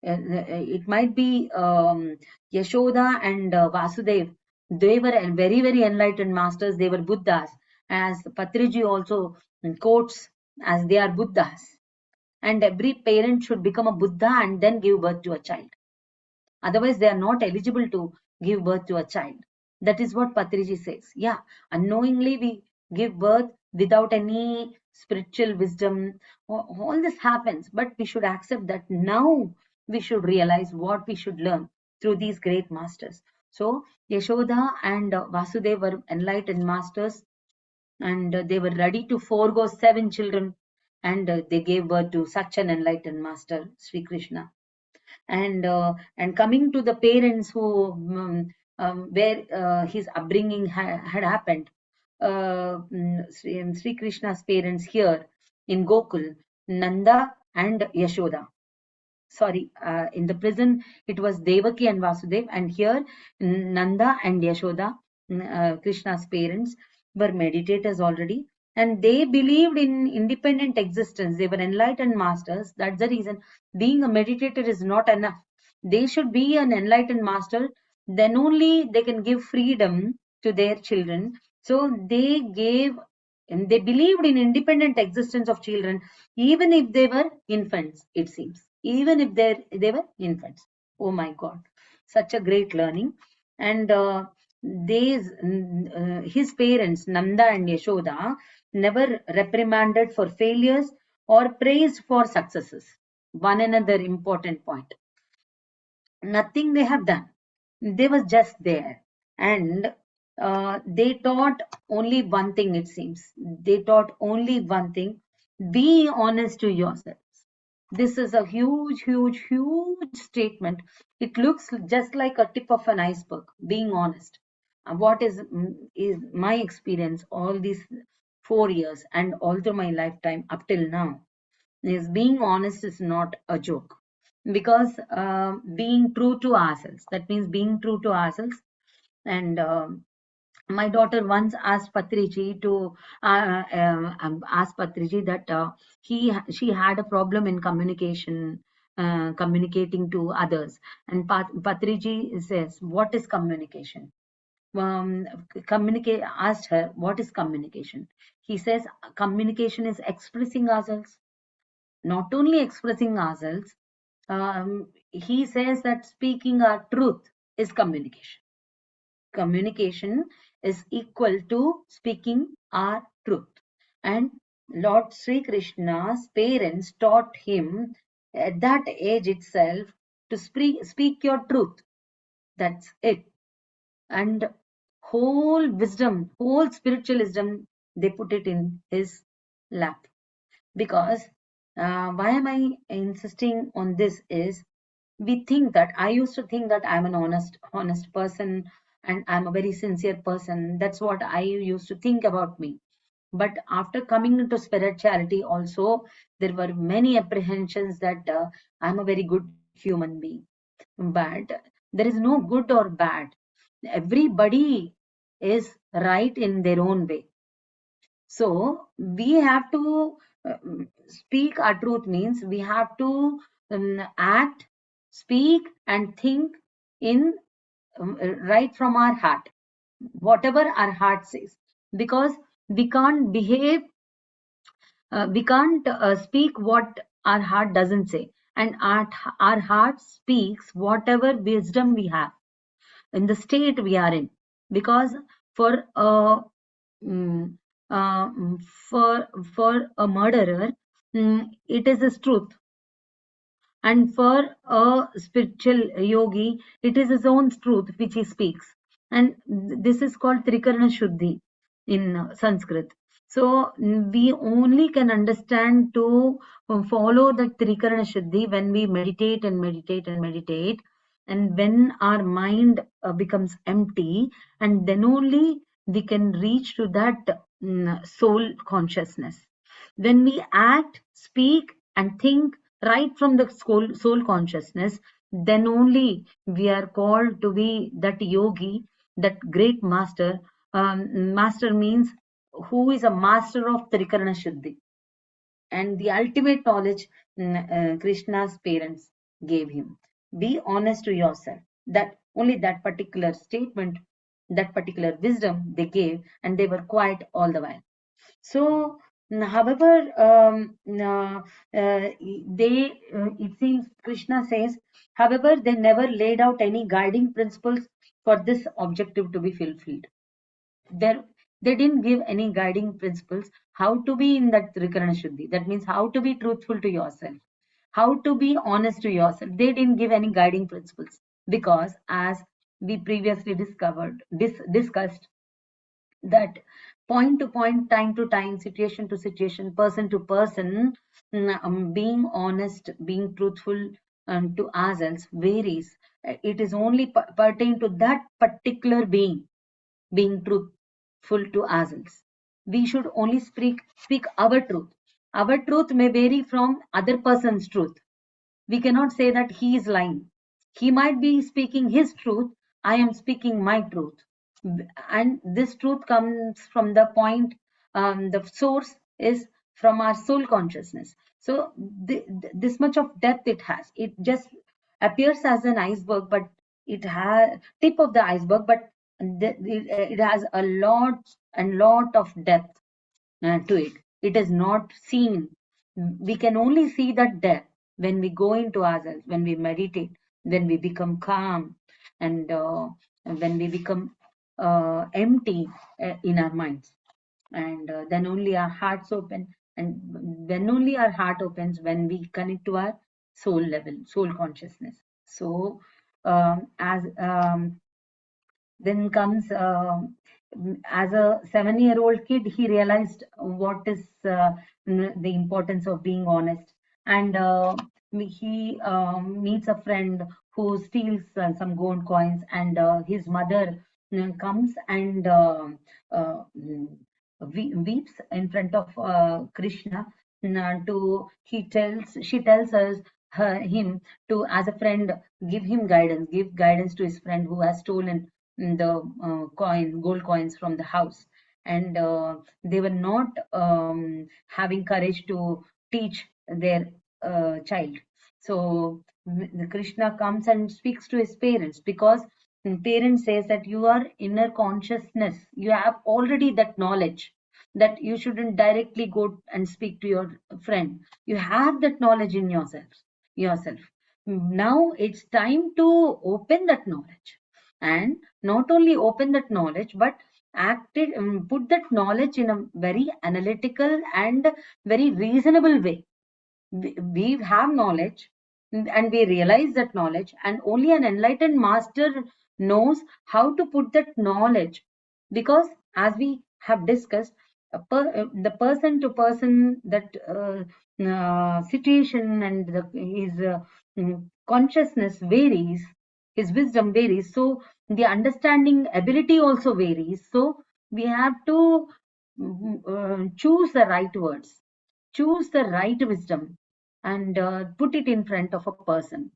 it might be Yashoda and Vasudev, they were very, very enlightened masters. They were Buddhas, as Patriji also quotes as they are Buddhas. And every parent should become a Buddha and then give birth to a child. Otherwise, they are not eligible to give birth to a child. That is what Patriji says. Yeah, unknowingly we give birth without any spiritual wisdom. All this happens, but we should accept that now we should realize what we should learn through these great masters. So, Yashoda and Vasudeva were enlightened masters, and they were ready to forego 7 children, and they gave birth to such an enlightened master, Sri Krishna. And coming to the parents who where his upbringing had happened, Sri Krishna's parents here in Gokul, Nanda and Yashoda. Sorry, in the prison it was Devaki and Vasudev, and here Nanda and Yashoda, Krishna's parents, were meditators already, and they believed in independent existence. They were enlightened masters. That's the reason being a meditator is not enough. They should be an enlightened master, then only they can give freedom to their children. So they gave, and they believed in independent existence of children, even if they were infants, it seems. Even if they were infants. Oh my God, such a great learning. And his parents, Nanda and Yashoda, never reprimanded for failures or praised for successes. one another important point. Nothing they have done. They was just there. And they taught only one thing, it seems. They taught only one thing: be honest to yourselves. This is a huge, huge, huge statement. It looks just like a tip of an iceberg, being honest. What is my experience all these 4 years and all through my lifetime up till now is being honest is not a joke, because being true to ourselves, that means being true to ourselves. And my daughter once asked Patriji to ask Patriji that she had a problem in communication, communicating to others. And Patriji says, what is communication? Communicate Asked her, what is communication? He says, communication is expressing ourselves. Not only expressing ourselves, he says that speaking our truth is communication. Communication is equal to speaking our truth. And Lord Sri Krishna's parents taught him at that age itself to speak your truth. That's it. And whole wisdom, whole spiritual wisdom, they put it in his lap. Because why am I insisting on this is, we think that, I used to think that I'm an honest person and I'm a very sincere person. That's what I used to think about me. But after coming into spirituality also, there were many apprehensions that I'm a very good human being. But there is no good or bad. Everybody is right in their own way. So we have to speak our truth, means we have to act, speak and think in right from our heart, whatever our heart says. Because we can't behave, we can't speak what our heart doesn't say. And our heart speaks whatever wisdom we have in the state we are in. Because for a mm, uh, mm, for a murderer, it is his truth. And for a spiritual yogi, it is his own truth which he speaks. And this is called Trikarna Shuddhi in Sanskrit. So we only can understand to follow the Trikarna Shuddhi when we meditate and meditate and meditate. And when our mind becomes empty, and then only we can reach to that soul consciousness. When we act, speak and think right from the soul consciousness, then only we are called to be that yogi, that great master. Master means who is a master of Trikarana Shuddhi. And the ultimate knowledge Krishna's parents gave him. Be honest to yourself. That only that particular statement, that particular wisdom they gave, and they were quiet all the while. So, however, it seems Krishna says, however, they never laid out any guiding principles for this objective to be fulfilled. There, they didn't give any guiding principles how to be in that Trikarana Shuddhi. That means how to be truthful to yourself, how to be honest to yourself. They didn't give any guiding principles, because as we previously discussed, that point to point, time to time, situation to situation, person to person, being honest, being truthful to ourselves varies. It is only pertain to that particular being truthful to ourselves. We should only speak our truth. Our truth may vary from other person's truth. We cannot say that he is lying. He might be speaking his truth, I am speaking my truth. And this truth comes from the point, the source is from our soul consciousness. So this much of depth it has. It just appears as an iceberg, but it has tip of the iceberg, but it has a lot of depth to it. It is not seen. We can only see that depth when we go into ourselves, when we meditate, when we become calm, and when we become empty in our minds. And then only our hearts open. And when only our heart opens, when we connect to our soul level, soul consciousness. So as then comes as a 7-year-old kid, he realized what is the importance of being honest, and he meets a friend who steals some gold coins, and his mother comes and weeps in front of Krishna. To she tells him to, as a friend, give guidance to his friend who has stolen the gold coins from the house, and they were not having courage to teach their child. So the Krishna comes and speaks to his parents, because parents says that you are inner consciousness, you have already that knowledge, that you shouldn't directly go and speak to your friend. You have that knowledge in yourself. Now it's time to open that knowledge, and not only open that knowledge, but put that knowledge in a very analytical and very reasonable way. We have knowledge, and we realize that knowledge, and only an enlightened master knows how to put that knowledge, because as we have discussed, the person to person, that situation, and his consciousness varies, his wisdom varies, so the understanding ability also varies. So we have to choose the right words, choose the right wisdom, and put it in front of a person.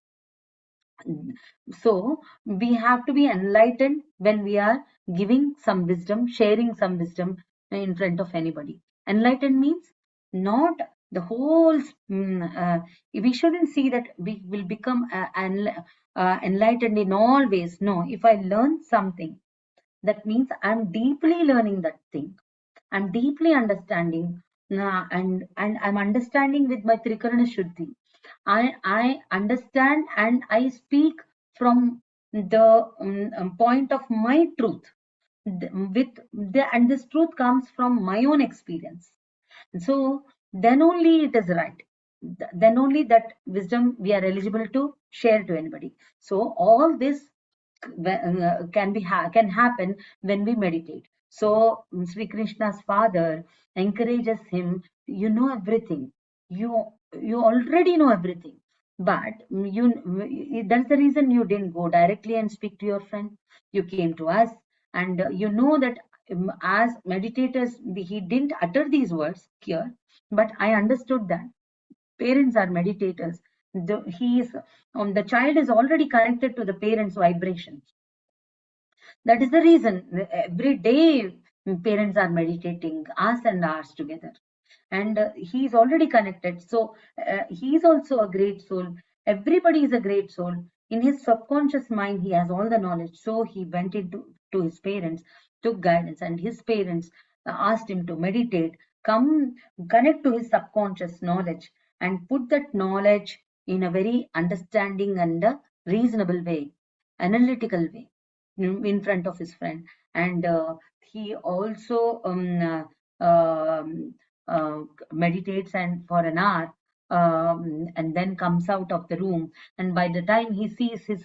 So we have to be enlightened when we are giving some wisdom, sharing some wisdom in front of anybody. Enlightened means not the whole, we shouldn't see that we will become enlightened in all ways. No, if I learn something, that means I'm deeply learning that thing. I'm deeply understanding, and I'm understanding with my Trikarana Shuddhi. I understand and I speak from the point of my truth. And this truth comes from my own experience. So then only it is right. Then only that wisdom we are eligible to share to anybody. So all this can happen when we meditate. So Sri Krishna's father encourages him. You know everything. You already know everything. But that's the reason you didn't go directly and speak to your friend. You came to us, and you know that as meditators, he didn't utter these words here, but I understood that parents are meditators. The child is already connected to the parents' vibrations. That is the reason every day parents are meditating hours and hours together, and he is already connected. So he is also a great soul. Everybody is a great soul. In his subconscious mind, he has all the knowledge. So he went into to his parents, took guidance, and his parents asked him to meditate, come connect to his subconscious knowledge, and put that knowledge in a very understanding and reasonable way, analytical way, in front of his friend. And he also uh, meditates and for an hour, and then comes out of the room, and by the time he sees his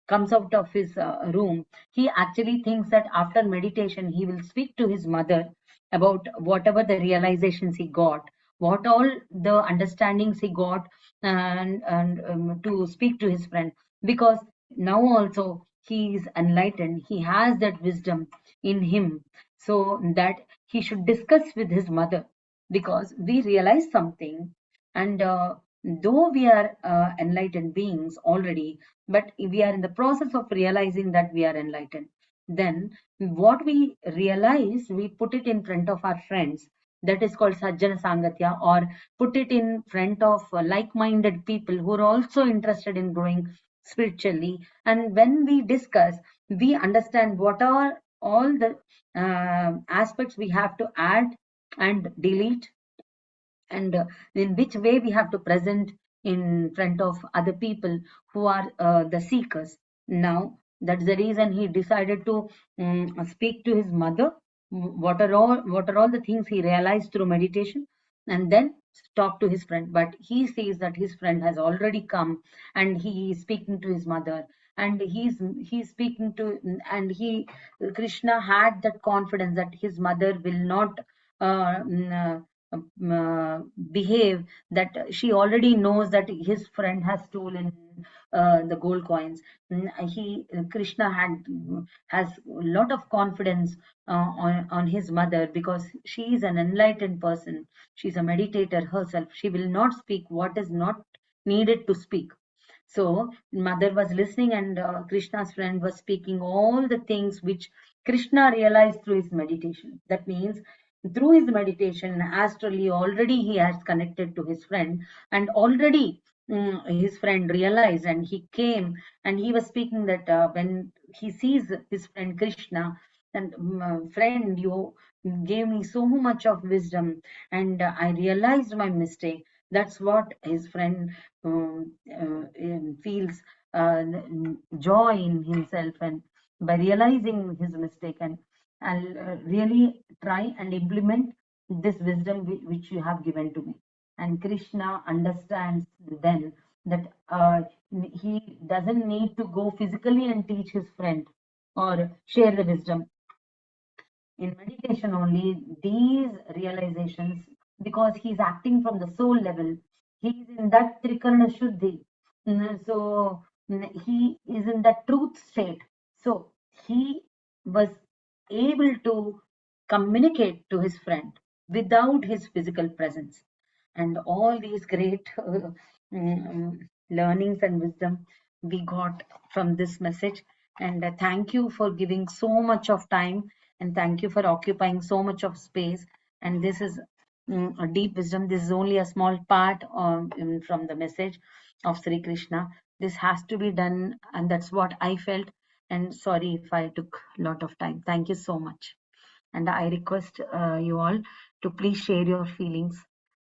comes out of his room, he actually thinks that after meditation he will speak to his mother about whatever the realizations he got, what all the understandings he got, and to speak to his friend, because now also he is enlightened, he has that wisdom in him, so that he should discuss with his mother, because we realize something. And though we are enlightened beings already, but we are in the process of realizing that we are enlightened, then what we realize, we put it in front of our friends. That is called Sajjana Sangatya, or put it in front of like-minded people who are also interested in growing spiritually. And when we discuss, we understand what are all the aspects we have to add and delete, and in which way we have to present in front of other people who are the seekers. Now that's the reason he decided to speak to his mother. What are all the things he realized through meditation. and then talk to his friend. But he sees that his friend has already come, and he is speaking to his mother, and he's speaking to, and he Krishna had that confidence that his mother will not uh, mm, uh, behave, that she already knows that his friend has stolen the gold coins. He Krishna has a lot of confidence on his mother, because she is an enlightened person. She's a meditator herself. She will not speak what is not needed to speak. So mother was listening, and Krishna's friend was speaking all the things which Krishna realized through his meditation. That means through his meditation, astrally already he has connected to his friend, and already his friend realized, and he came, and he was speaking that when he sees his friend Krishna, and friend, you gave me so much of wisdom, and I realized my mistake. That's what his friend feels joy in himself, and by realizing his mistake, and I'll really try and implement this wisdom which you have given to me. And Krishna understands then that he doesn't need to go physically and teach his friend or share the wisdom. In meditation only, these realizations, because he's acting from the soul level, he's in that trikarna shuddhi. So he is in that truth state. So he was able to communicate to his friend without his physical presence. And all these great learnings and wisdom we got from this message. And thank you for giving so much of time, and thank you for occupying so much of space. And this is a deep wisdom. This is only a small part from the message of Sri Krishna. This has to be done, and that's what I felt. And sorry if I took a lot of time. Thank you so much. And I request you all to please share your feelings,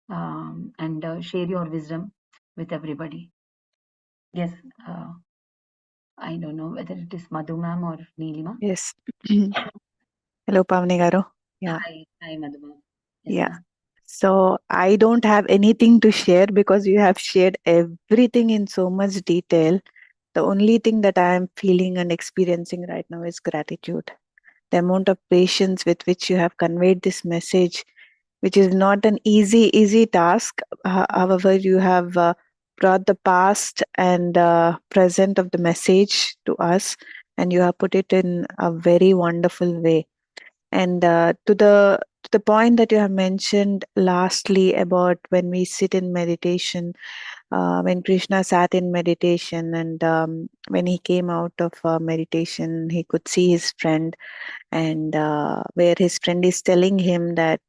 and share your wisdom with everybody. Yes, uh, I don't know whether it is Madhu ma'am or Neelima. Yes. Hello, Pavani garu. Yeah. Hi, Madhu ma'am. Yes, Yeah. ma'am. So I don't have anything to share because you have shared everything in so much detail. The only thing that I am feeling and experiencing right now is gratitude. The amount of patience with which you have conveyed this message, which is not an easy task. However, you have brought the past and present of the message to us, and you have put it in a very wonderful way. And to the point that you have mentioned lastly about when we sit in meditation, when Krishna sat in meditation, and when he came out of meditation, he could see his friend, and where his friend is telling him that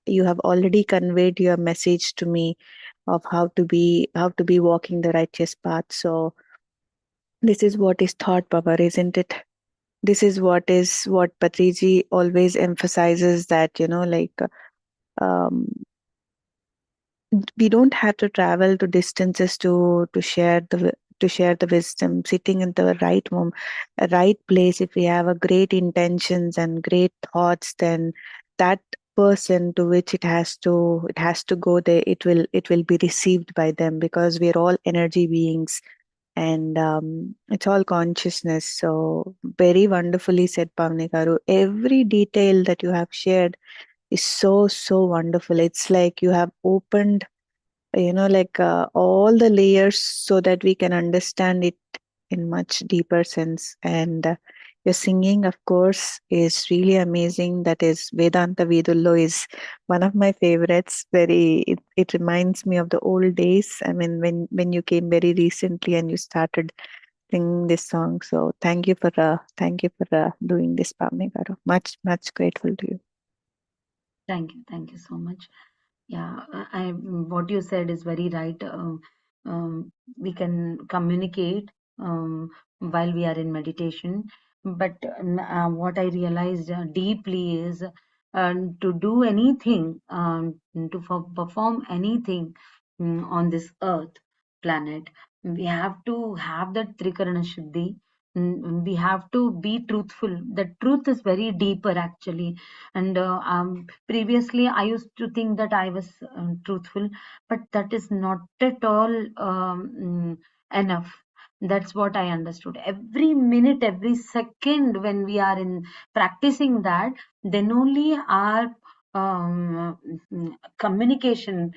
you have already conveyed your message to me of how to be walking the righteous path. So this is what is thought power, isn't it? This is what Patriji always emphasizes, that um, we don't have to travel to distances to share the wisdom. Sitting in the right place, if we have a great intentions and great thoughts, then that person to which it has to go there, it will be received by them, because we're all energy beings, and it's all consciousness. So very wonderfully said, Pavni Garu. Every detail that you have shared is so wonderful. It's like you have opened, all the layers, so that we can understand it in much deeper sense. And your singing, of course, is really amazing. That is Vedanta Vedullo is one of my favorites. It reminds me of the old days. I mean, when you came very recently and you started singing this song. So thank you for doing this, Pavni Garu. Much grateful to you. Thank you so much. Yeah, what you said is very right. We can communicate while we are in meditation, but what I realized deeply is to do anything, to perform anything on this earth planet, we have to have that Trikarana Shuddhi. we have to be truthful. The truth is very deeper actually. And previously I used to think that I was truthful, but that is not at all enough. That's what I understood. Every minute, every second, when we are in practicing that, then only our communication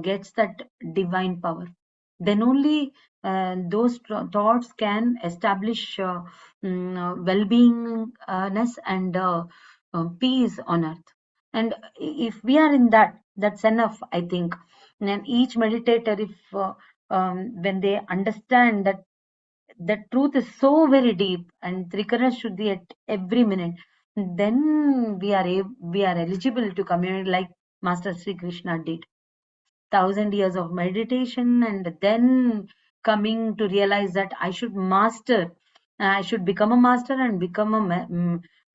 gets that divine power. Then only those thoughts can establish well-beingness and peace on earth. And if we are in that, that's enough, I think. And each meditator, if when they understand that the truth is so very deep and recurrence should be at every minute, then we are eligible to communicate like Master Sri Krishna did. 1,000 years of meditation, and then coming to realize that I should master, I should become a master and become a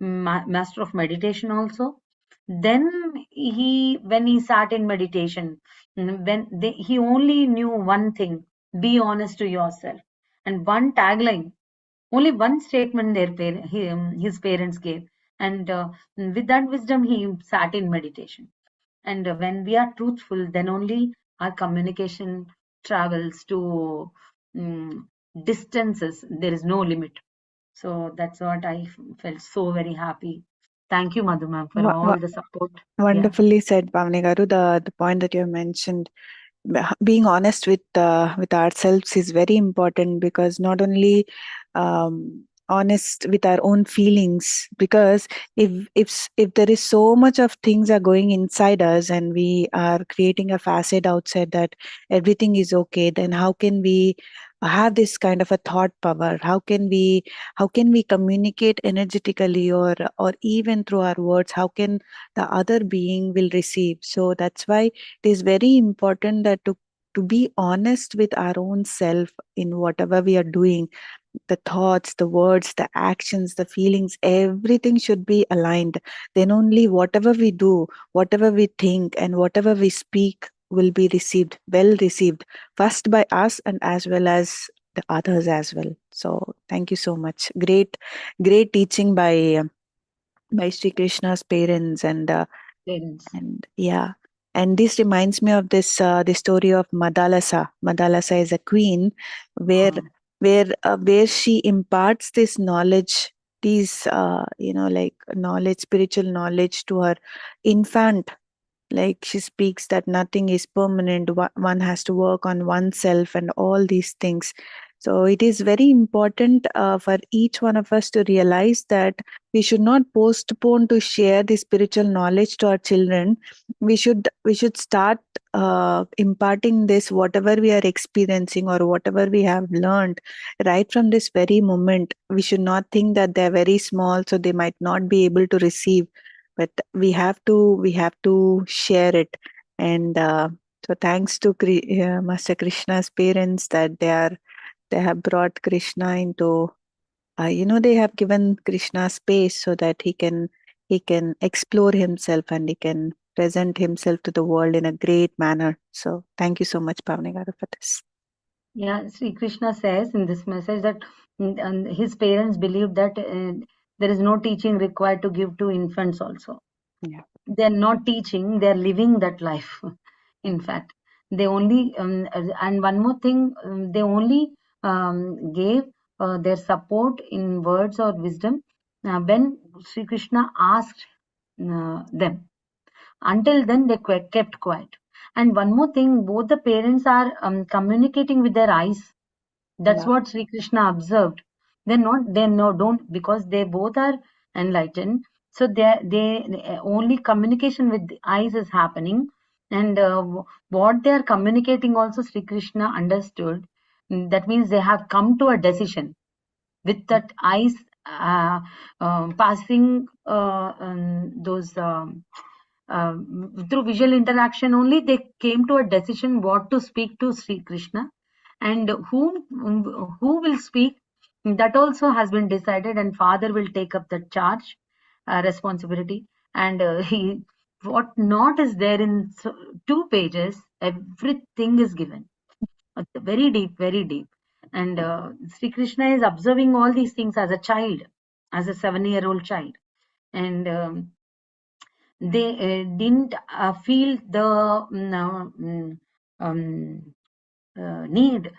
master of meditation also. Then when he sat in meditation, he only knew one thing: be honest to yourself. And one tagline, only one statement his parents gave. And with that wisdom, he sat in meditation. And when we are truthful, then only our communication travels to distances. There is no limit. So that's what I felt so very happy. Thank you, Madhu ma'am, for Wa- all wa- the support. Yeah, Wonderfully said, Pavani Garu. The point that you mentioned, being honest with ourselves is very important, because not only honest with our own feelings, because if there is so much of things are going inside us and we are creating a facade outside that everything is okay, then how can we have this kind of a thought power? How can we communicate energetically, or even through our words? How can the other being will receive? So that's why it is very important that to be honest with our own self in whatever we are doing. The thoughts, the words, the actions, the feelings, everything should be aligned. Then only whatever we do, whatever we think, and whatever we speak will be received, well received, first by us and as well as the others as well. So thank you so much. Great teaching by Sri Krishna's parents. parents. And yeah, and this reminds me of the story of Madalasa. Madalasa is a queen where Uh, where she imparts this knowledge, these like knowledge, spiritual knowledge to her infant. Like she speaks that nothing is permanent, one has to work on oneself and all these things. So it is very important for each one of us to realize that we should not postpone to share the spiritual knowledge to our children. We should start imparting this, whatever we are experiencing or whatever we have learned, right from this very moment. We should not think that they're very small so they might not be able to receive, but we have to share it. And so thanks to Master Krishna's parents, that they have brought Krishna into, they have given Krishna space so that he can explore himself and he can present himself to the world in a great manner. So thank you so much, Pavani Garu, for this. yeah, Sri Krishna says in this message that and his parents believed that there is no teaching required to give to infants also. Yeah. They're not teaching, they're living that life. In fact, they only and one more thing, they only gave their support in words or wisdom when Sri Krishna asked them. Until then, they kept quiet. And one more thing, both the parents are communicating with their eyes. That's Yeah. what Sri Krishna observed. They no don't, because they both are enlightened. So they only communication with the eyes is happening, and what they are communicating also Sri Krishna understood. That means they have come to a decision with that eyes passing those through visual interaction only. They came to a decision what to speak to Sri Krishna, and who will speak, that also has been decided, and father will take up the charge, responsibility. And he what not is there in 2 pages, everything is given. Very deep, very deep. And Sri Krishna is observing all these things as a child, as a 7-year-old child. And they didn't feel the um, need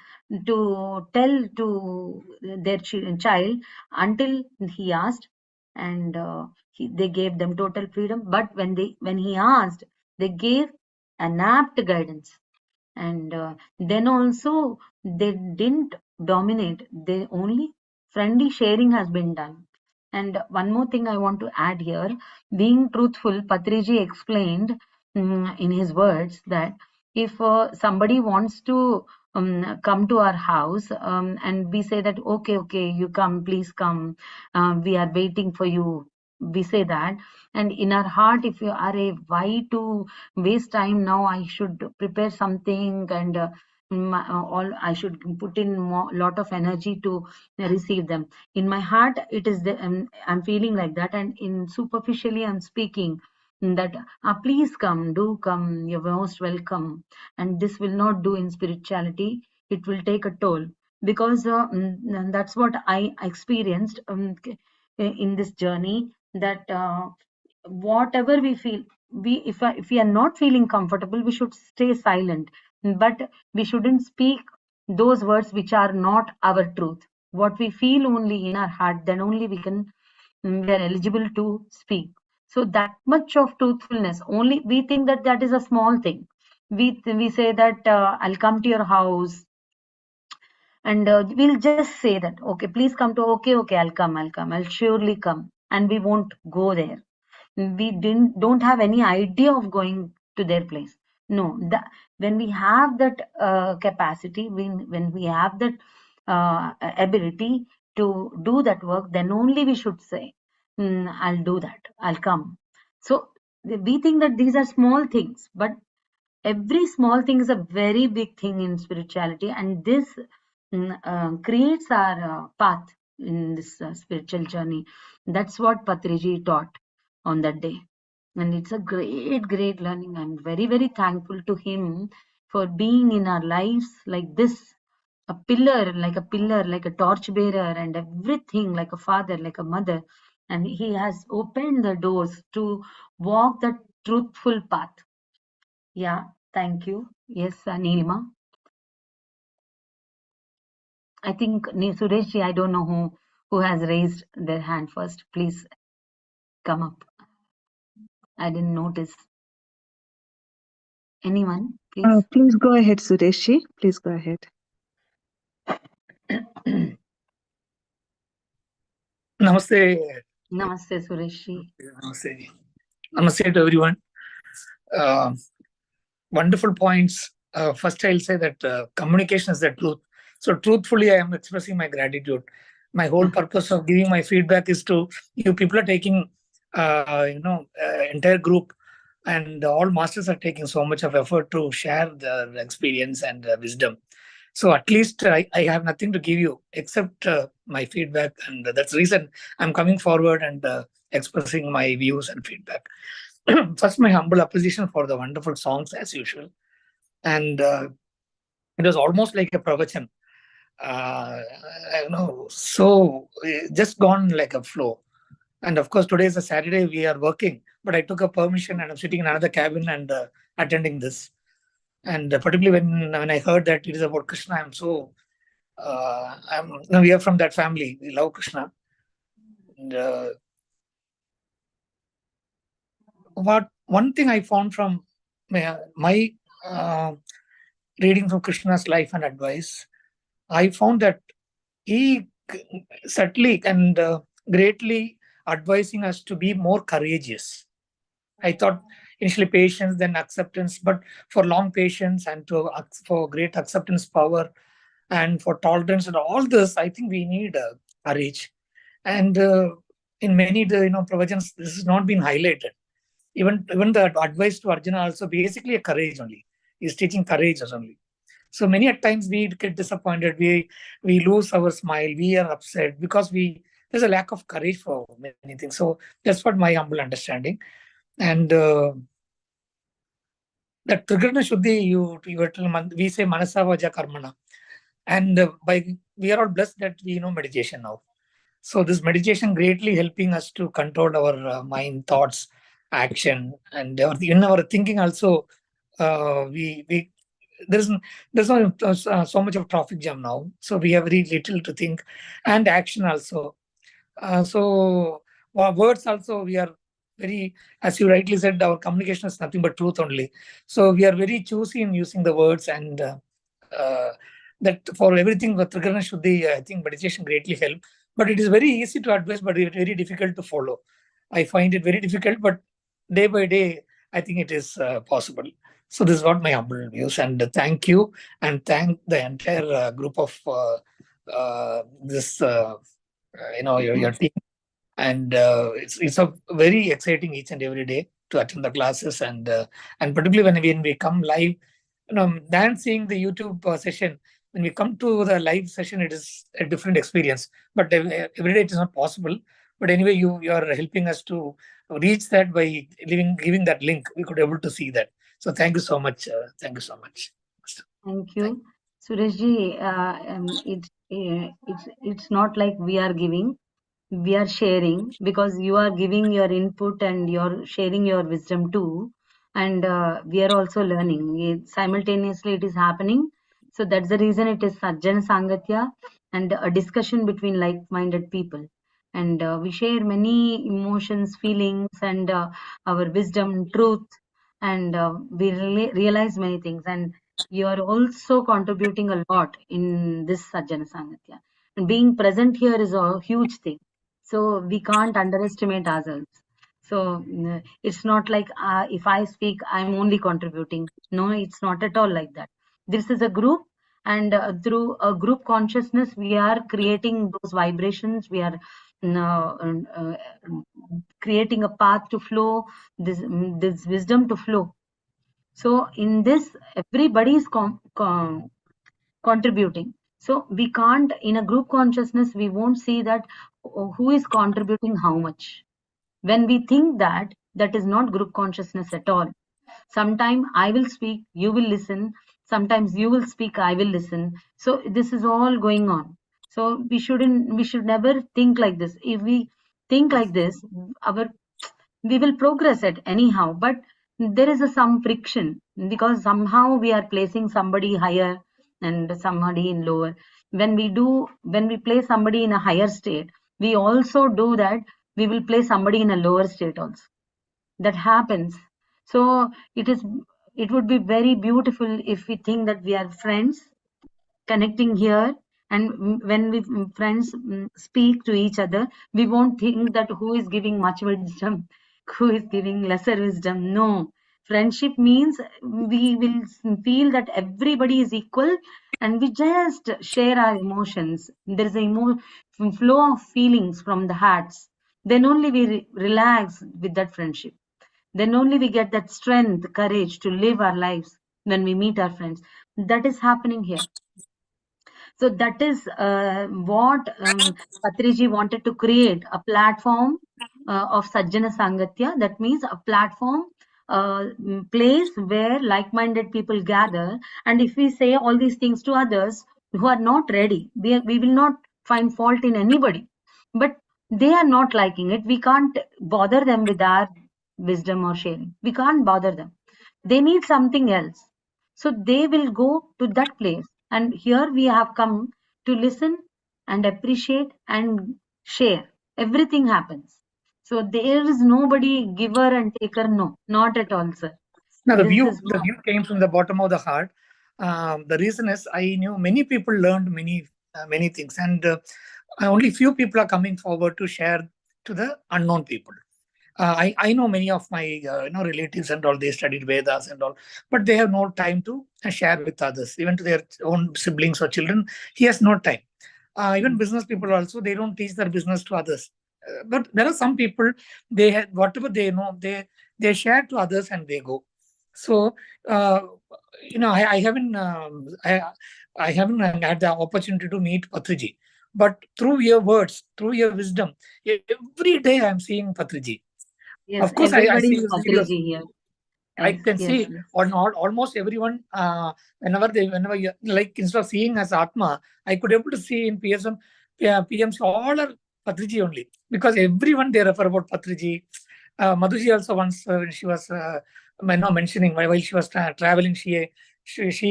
to tell to their child until he asked, and they gave them total freedom. But when he asked, they gave an apt guidance. And then also they didn't dominate, they only friendly sharing has been done. And one more thing I want to add here, being truthful, Patriji explained in his words that if somebody wants to come to our house, and we say that okay, you come, please come, we are waiting for you, we say that, and in our heart if you are a why to waste time now, I should prepare something, and all I should put in more lot of energy to receive them. In my heart it is I'm feeling like that, and in superficially I'm speaking that please come, do come, you're most welcome. And this will not do in spirituality, it will take a toll, because that's what I experienced in this journey, that whatever we feel, if we are not feeling comfortable, we should stay silent, but we shouldn't speak those words which are not our truth. What we feel only in our heart, then only we are eligible to speak. So that much of truthfulness, only we think that that is a small thing. We say that I'll come to your house, and we'll just say that okay, please come to, okay, I'll surely come, and we won't go there. We don't have any idea of going to their place. No, when we have that capacity, when we have that ability to do that work, then only we should say, I'll do that, I'll come. So we think that these are small things, but every small thing is a very big thing in spirituality, and this creates our path in this spiritual journey. That's what Patriji taught on that day, and it's a great learning. I'm very thankful to him for being in our lives like this, a pillar, like a torch bearer, and everything, like a father, like a mother. And he has opened the doors to walk the truthful path. Yeah, thank you. Yes, Nilma. I think Sureshji, I don't know who has raised their hand first. Please come up. I didn't notice. Anyone, please? Please go ahead, Sureshi. Please go ahead. Namaste. Namaste, Sureshji. Namaste. Namaste to everyone. Wonderful points. First, I'll say that communication is the truth. So, truthfully, I am expressing my gratitude. My whole purpose of giving my feedback is to you people are taking, entire group, and all masters are taking so much of effort to share their experience and wisdom. So at least I have nothing to give you except my feedback, and that's the reason I'm coming forward and expressing my views and feedback. First, my humble appreciation for the wonderful songs as usual, and it was almost like a pravachan. So just gone like a flow. And of course, today is a Saturday. We are working, but I took a permission and I'm sitting in another cabin and attending this. And particularly when I heard that it is about Krishna, I'm so we are from that family. We love Krishna. And, one thing I found from my reading from Krishna's life and advice, I found that he subtly and greatly advising us to be more courageous. I thought initially patience, then acceptance, but for long patience and for great acceptance power and for tolerance and all this, I think we need courage. And in many pravachans, this has not been highlighted. Even the advice to Arjuna also basically a courage only. He's teaching courage only. So many at times we get disappointed, we lose our smile, we are upset because there's a lack of courage for many things. So that's what my humble understanding. And that Trigrana Shuddhi, we say Manasa Vaja Karmana. And we are all blessed that we know meditation now. So this meditation greatly helping us to control our mind, thoughts, action, and in our thinking also. We there's there's not so much of traffic jam now, so we have very little to think and action also. So our words also, we are very, as you rightly said, our communication is nothing but truth only. So we are very choosy in using the words, and uh, that for everything with Trikarna Shuddhi, I think meditation greatly help. But it is very easy to advise, but it's very difficult to follow. I find it very difficult, but day by day, I think it is possible. So this is what my humble views, and thank you, and thank the entire group of this. Your team, and it's a very exciting each and every day to attend the classes, and particularly when we come live, than seeing the YouTube session. When we come to the live session, it is a different experience, but every day it is not possible. But anyway, you are helping us to reach that by giving that link. We could able to see that. So thank you so much. Thank you so much. Thank Thank you. Sureshji, it's not like we are giving, we are sharing, because you are giving your input and you're sharing your wisdom too. And we are also learning. Simultaneously, it is happening. So that's the reason it is Sajjana Sangatya and a discussion between like-minded people. And we share many emotions, feelings, and our wisdom, truth, and we realize many things. And you are also contributing a lot in this Sajjana Sangatya. And being present here is a huge thing. So we can't underestimate ourselves. So it's not like if I speak, I'm only contributing. No, it's not at all like that. This is a group, and through a group consciousness, we are creating those vibrations. We are creating a path to flow, this wisdom to flow. So in this, everybody is contributing. So we can't, in a group consciousness, we won't see that who is contributing how much. When we think that, that is not group consciousness at all. Sometime I will speak, you will listen. Sometimes you will speak, I will listen. So this is all going on. So we should never think like this. If we think like this, our we will progress it anyhow, but there is some friction, because somehow we are placing somebody higher and somebody in lower. When we place somebody in a higher state, we also do that. We will place somebody in a lower state also. That happens. So it would be very beautiful if we think that we are friends connecting here, and when we friends speak to each other, we won't think that who is giving much wisdom, who is giving lesser wisdom. No, friendship means we will feel that everybody is equal, and we just share our emotions. There is a flow of feelings from the hearts. Then only we relax with that friendship. Then only we get that strength, courage to live our lives when we meet our friends. That is happening here. So that is what Patriji wanted to create, a platform of Sajjana Sangatya. That means a platform, place where like-minded people gather. And if we say all these things to others who are not ready, we will not find fault in anybody. But they are not liking it. We can't bother them with our wisdom or sharing. We can't bother them. They need something else. So they will go to that place. And here we have come to listen and appreciate and share. Everything happens. So there is nobody giver and taker. No, not at all, sir. Now This is the view came from the bottom of the heart. The reason is I knew many people learned many things, and only few people are coming forward to share to the unknown people. I know many of my relatives and all, they studied Vedas and all, but they have no time to share with others, even to their own siblings or children. He has no time. Even business people also, they don't teach their business to others. But there are some people, they have whatever they know, they share to others and they go. So uh, I haven't had the opportunity to meet Patriji, but through your words, through your wisdom, every day I'm seeing Patriji. yes. Of course, I Everybody see is your videos. Patriji here. I Yes, can yes, see yes. on almost everyone, whenever you, like, instead of seeing as Atma, I could able to see in PSM, PMs, all are Patriji only, because everyone they refer about Patriji. Madhuji also once, when she was mentioning while she was traveling, she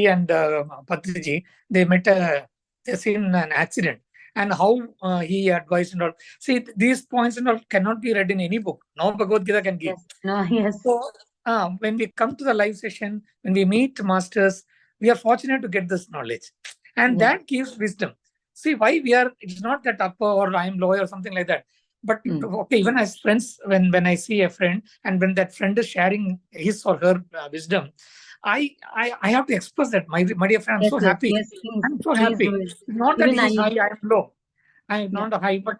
and Patriji, they met they seen an accident, and how he advised and all. See, these points and all cannot be read in any book. No Bhagavad Gita can give. Yes. No, yes. So when we come to the live session, when we meet masters, we are fortunate to get this knowledge, and Yeah. that gives wisdom. See why we are. It's not that upper or I'm lower or something like that. But okay, even as friends, when I see a friend and when that friend is sharing his or her wisdom, I have to express that, my dear friend, I'm Yes, so yes, happy. yes. Please, I'm so please do happy. it. Not that Even he I, is high, I am low. I am yeah. not high, but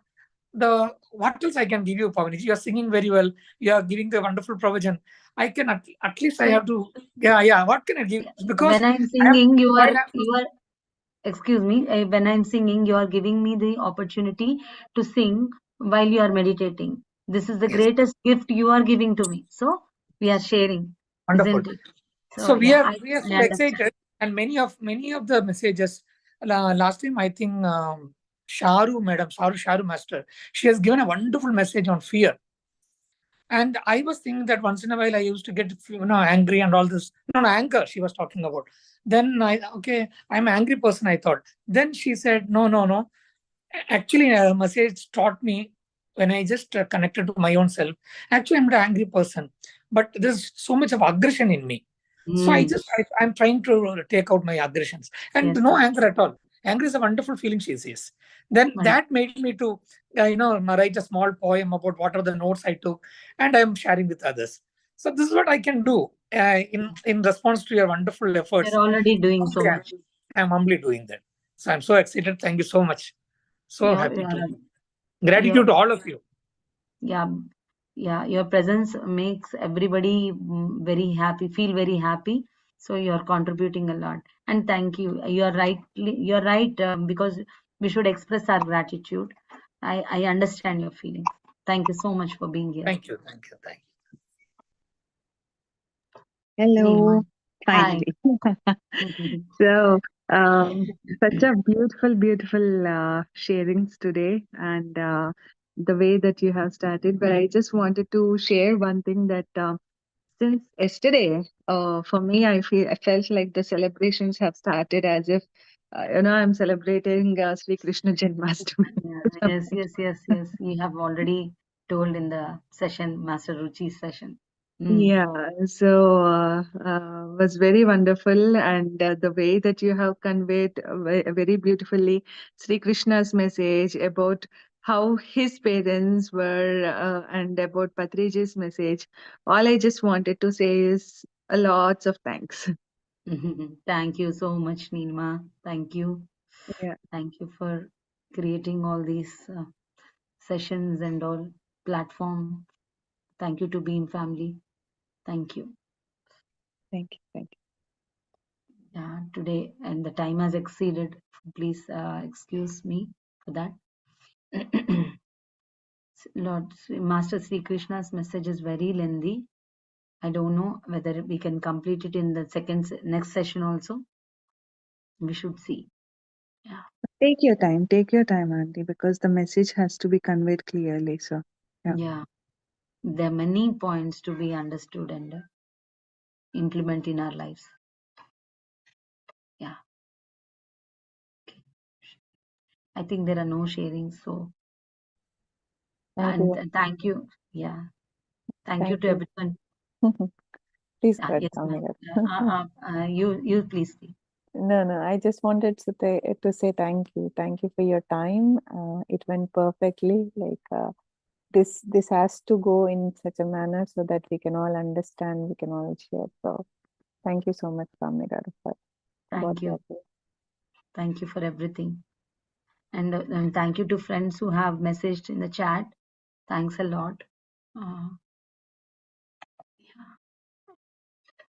the what else I can give you, Pavani? You are singing very well. You are giving the wonderful provision. I can at least I So have to, yeah. What can I give? Because when I'm I have, singing, while I, excuse me, when I'm singing, you are giving me the opportunity to sing while you are meditating. This is the yes, greatest gift you are giving to me. So we are sharing, wonderful. isn't it? So So yeah, we are I so understand. excited, and many of the messages. Last time I think Sharu Master, she has given a wonderful message on fear. And I was thinking that once in a while I used to get angry and all this. No, anger she was talking about. Then okay, I'm an angry person, I thought. Then she said, no. Actually, a message taught me when I just connected to my own self. Actually, I'm not an angry person, but there's so much of aggression in me. So I'm trying to take out my aggressions and Yes, no yes. anger at all. Anger is a wonderful feeling, she says. Then that made me to, write a small poem about what are the notes I took, and I'm sharing with others. So this is what I can do in response to your wonderful efforts. You're already doing so Humbly, much. I'm humbly doing that. So I'm so excited. Thank you so much. So You're, happy to. you're, you're Gratitude to all of you. yeah, yeah. Your presence makes everybody very happy, feel very happy. So you're contributing a lot. And thank you. You're right, because we should express our gratitude. I understand your feelings. Thank you so much for being here. Thank you. Hello, Neema. Hi. finally. So, such a beautiful sharings today, and the way that you have started. But I just wanted to share one thing that since yesterday, for me, I felt like the celebrations have started as if, I'm celebrating Sri Krishna Janmashtami. Yes. You have already told in the session, Master Ruchi's session. Yeah, so was very wonderful, and the way that you have conveyed very beautifully Sri Krishna's message about how his parents were, and about Patriji's message. All I just wanted to say is a lots of thanks. Thank you so much, Neema. Thank you. Yeah, Thank you for creating all these sessions and all platform. Thank you to Beam family. Thank you. thank Yeah, today and the time has exceeded. Please excuse me for that. Master Sri Krishna's message is very lengthy. I don't know whether we can complete it in the next session also. We should see. Yeah. take your time, Auntie, because the message has to be conveyed clearly. So, yeah, Yeah. There are many points to be understood and implement in our lives. Yeah. Okay. I think there are no sharings. So, thank and you, thank you. Yeah. Thank you thank to you. everyone. Please go ahead, Yes, ma'am. Kamini. You please speak. No. I just wanted to say thank you. Thank you for your time. It went perfectly. Like this has to go in such a manner so that we can all understand, we can all share. So thank you so much, Kamini, for God Thank you. bless you. Thank you for everything. And thank you to friends who have messaged in the chat. Thanks a lot. Yeah.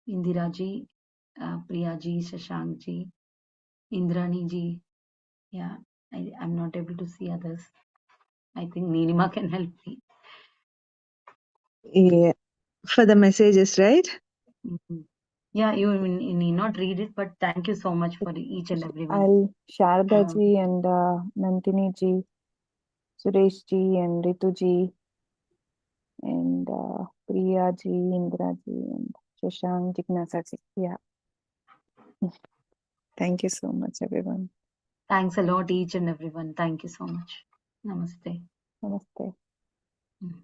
Indira ji, Priya ji, Shashank ji, Indrani ji. Yeah, I'm not able to see others. I think Nirima can help me. Yeah, for the messages, right? Mhm. Yeah, you need not read it, but thank you so much for each and everyone. I'll Sharda Um, ji and Nandini ji, Suresh ji and Ritu ji and Priya ji, Indra ji and Shashank, Jignasa ji. Yeah. Thank you so much, everyone. Thanks a lot, each and everyone. Thank you so much. Namaste. Namaste. Mm.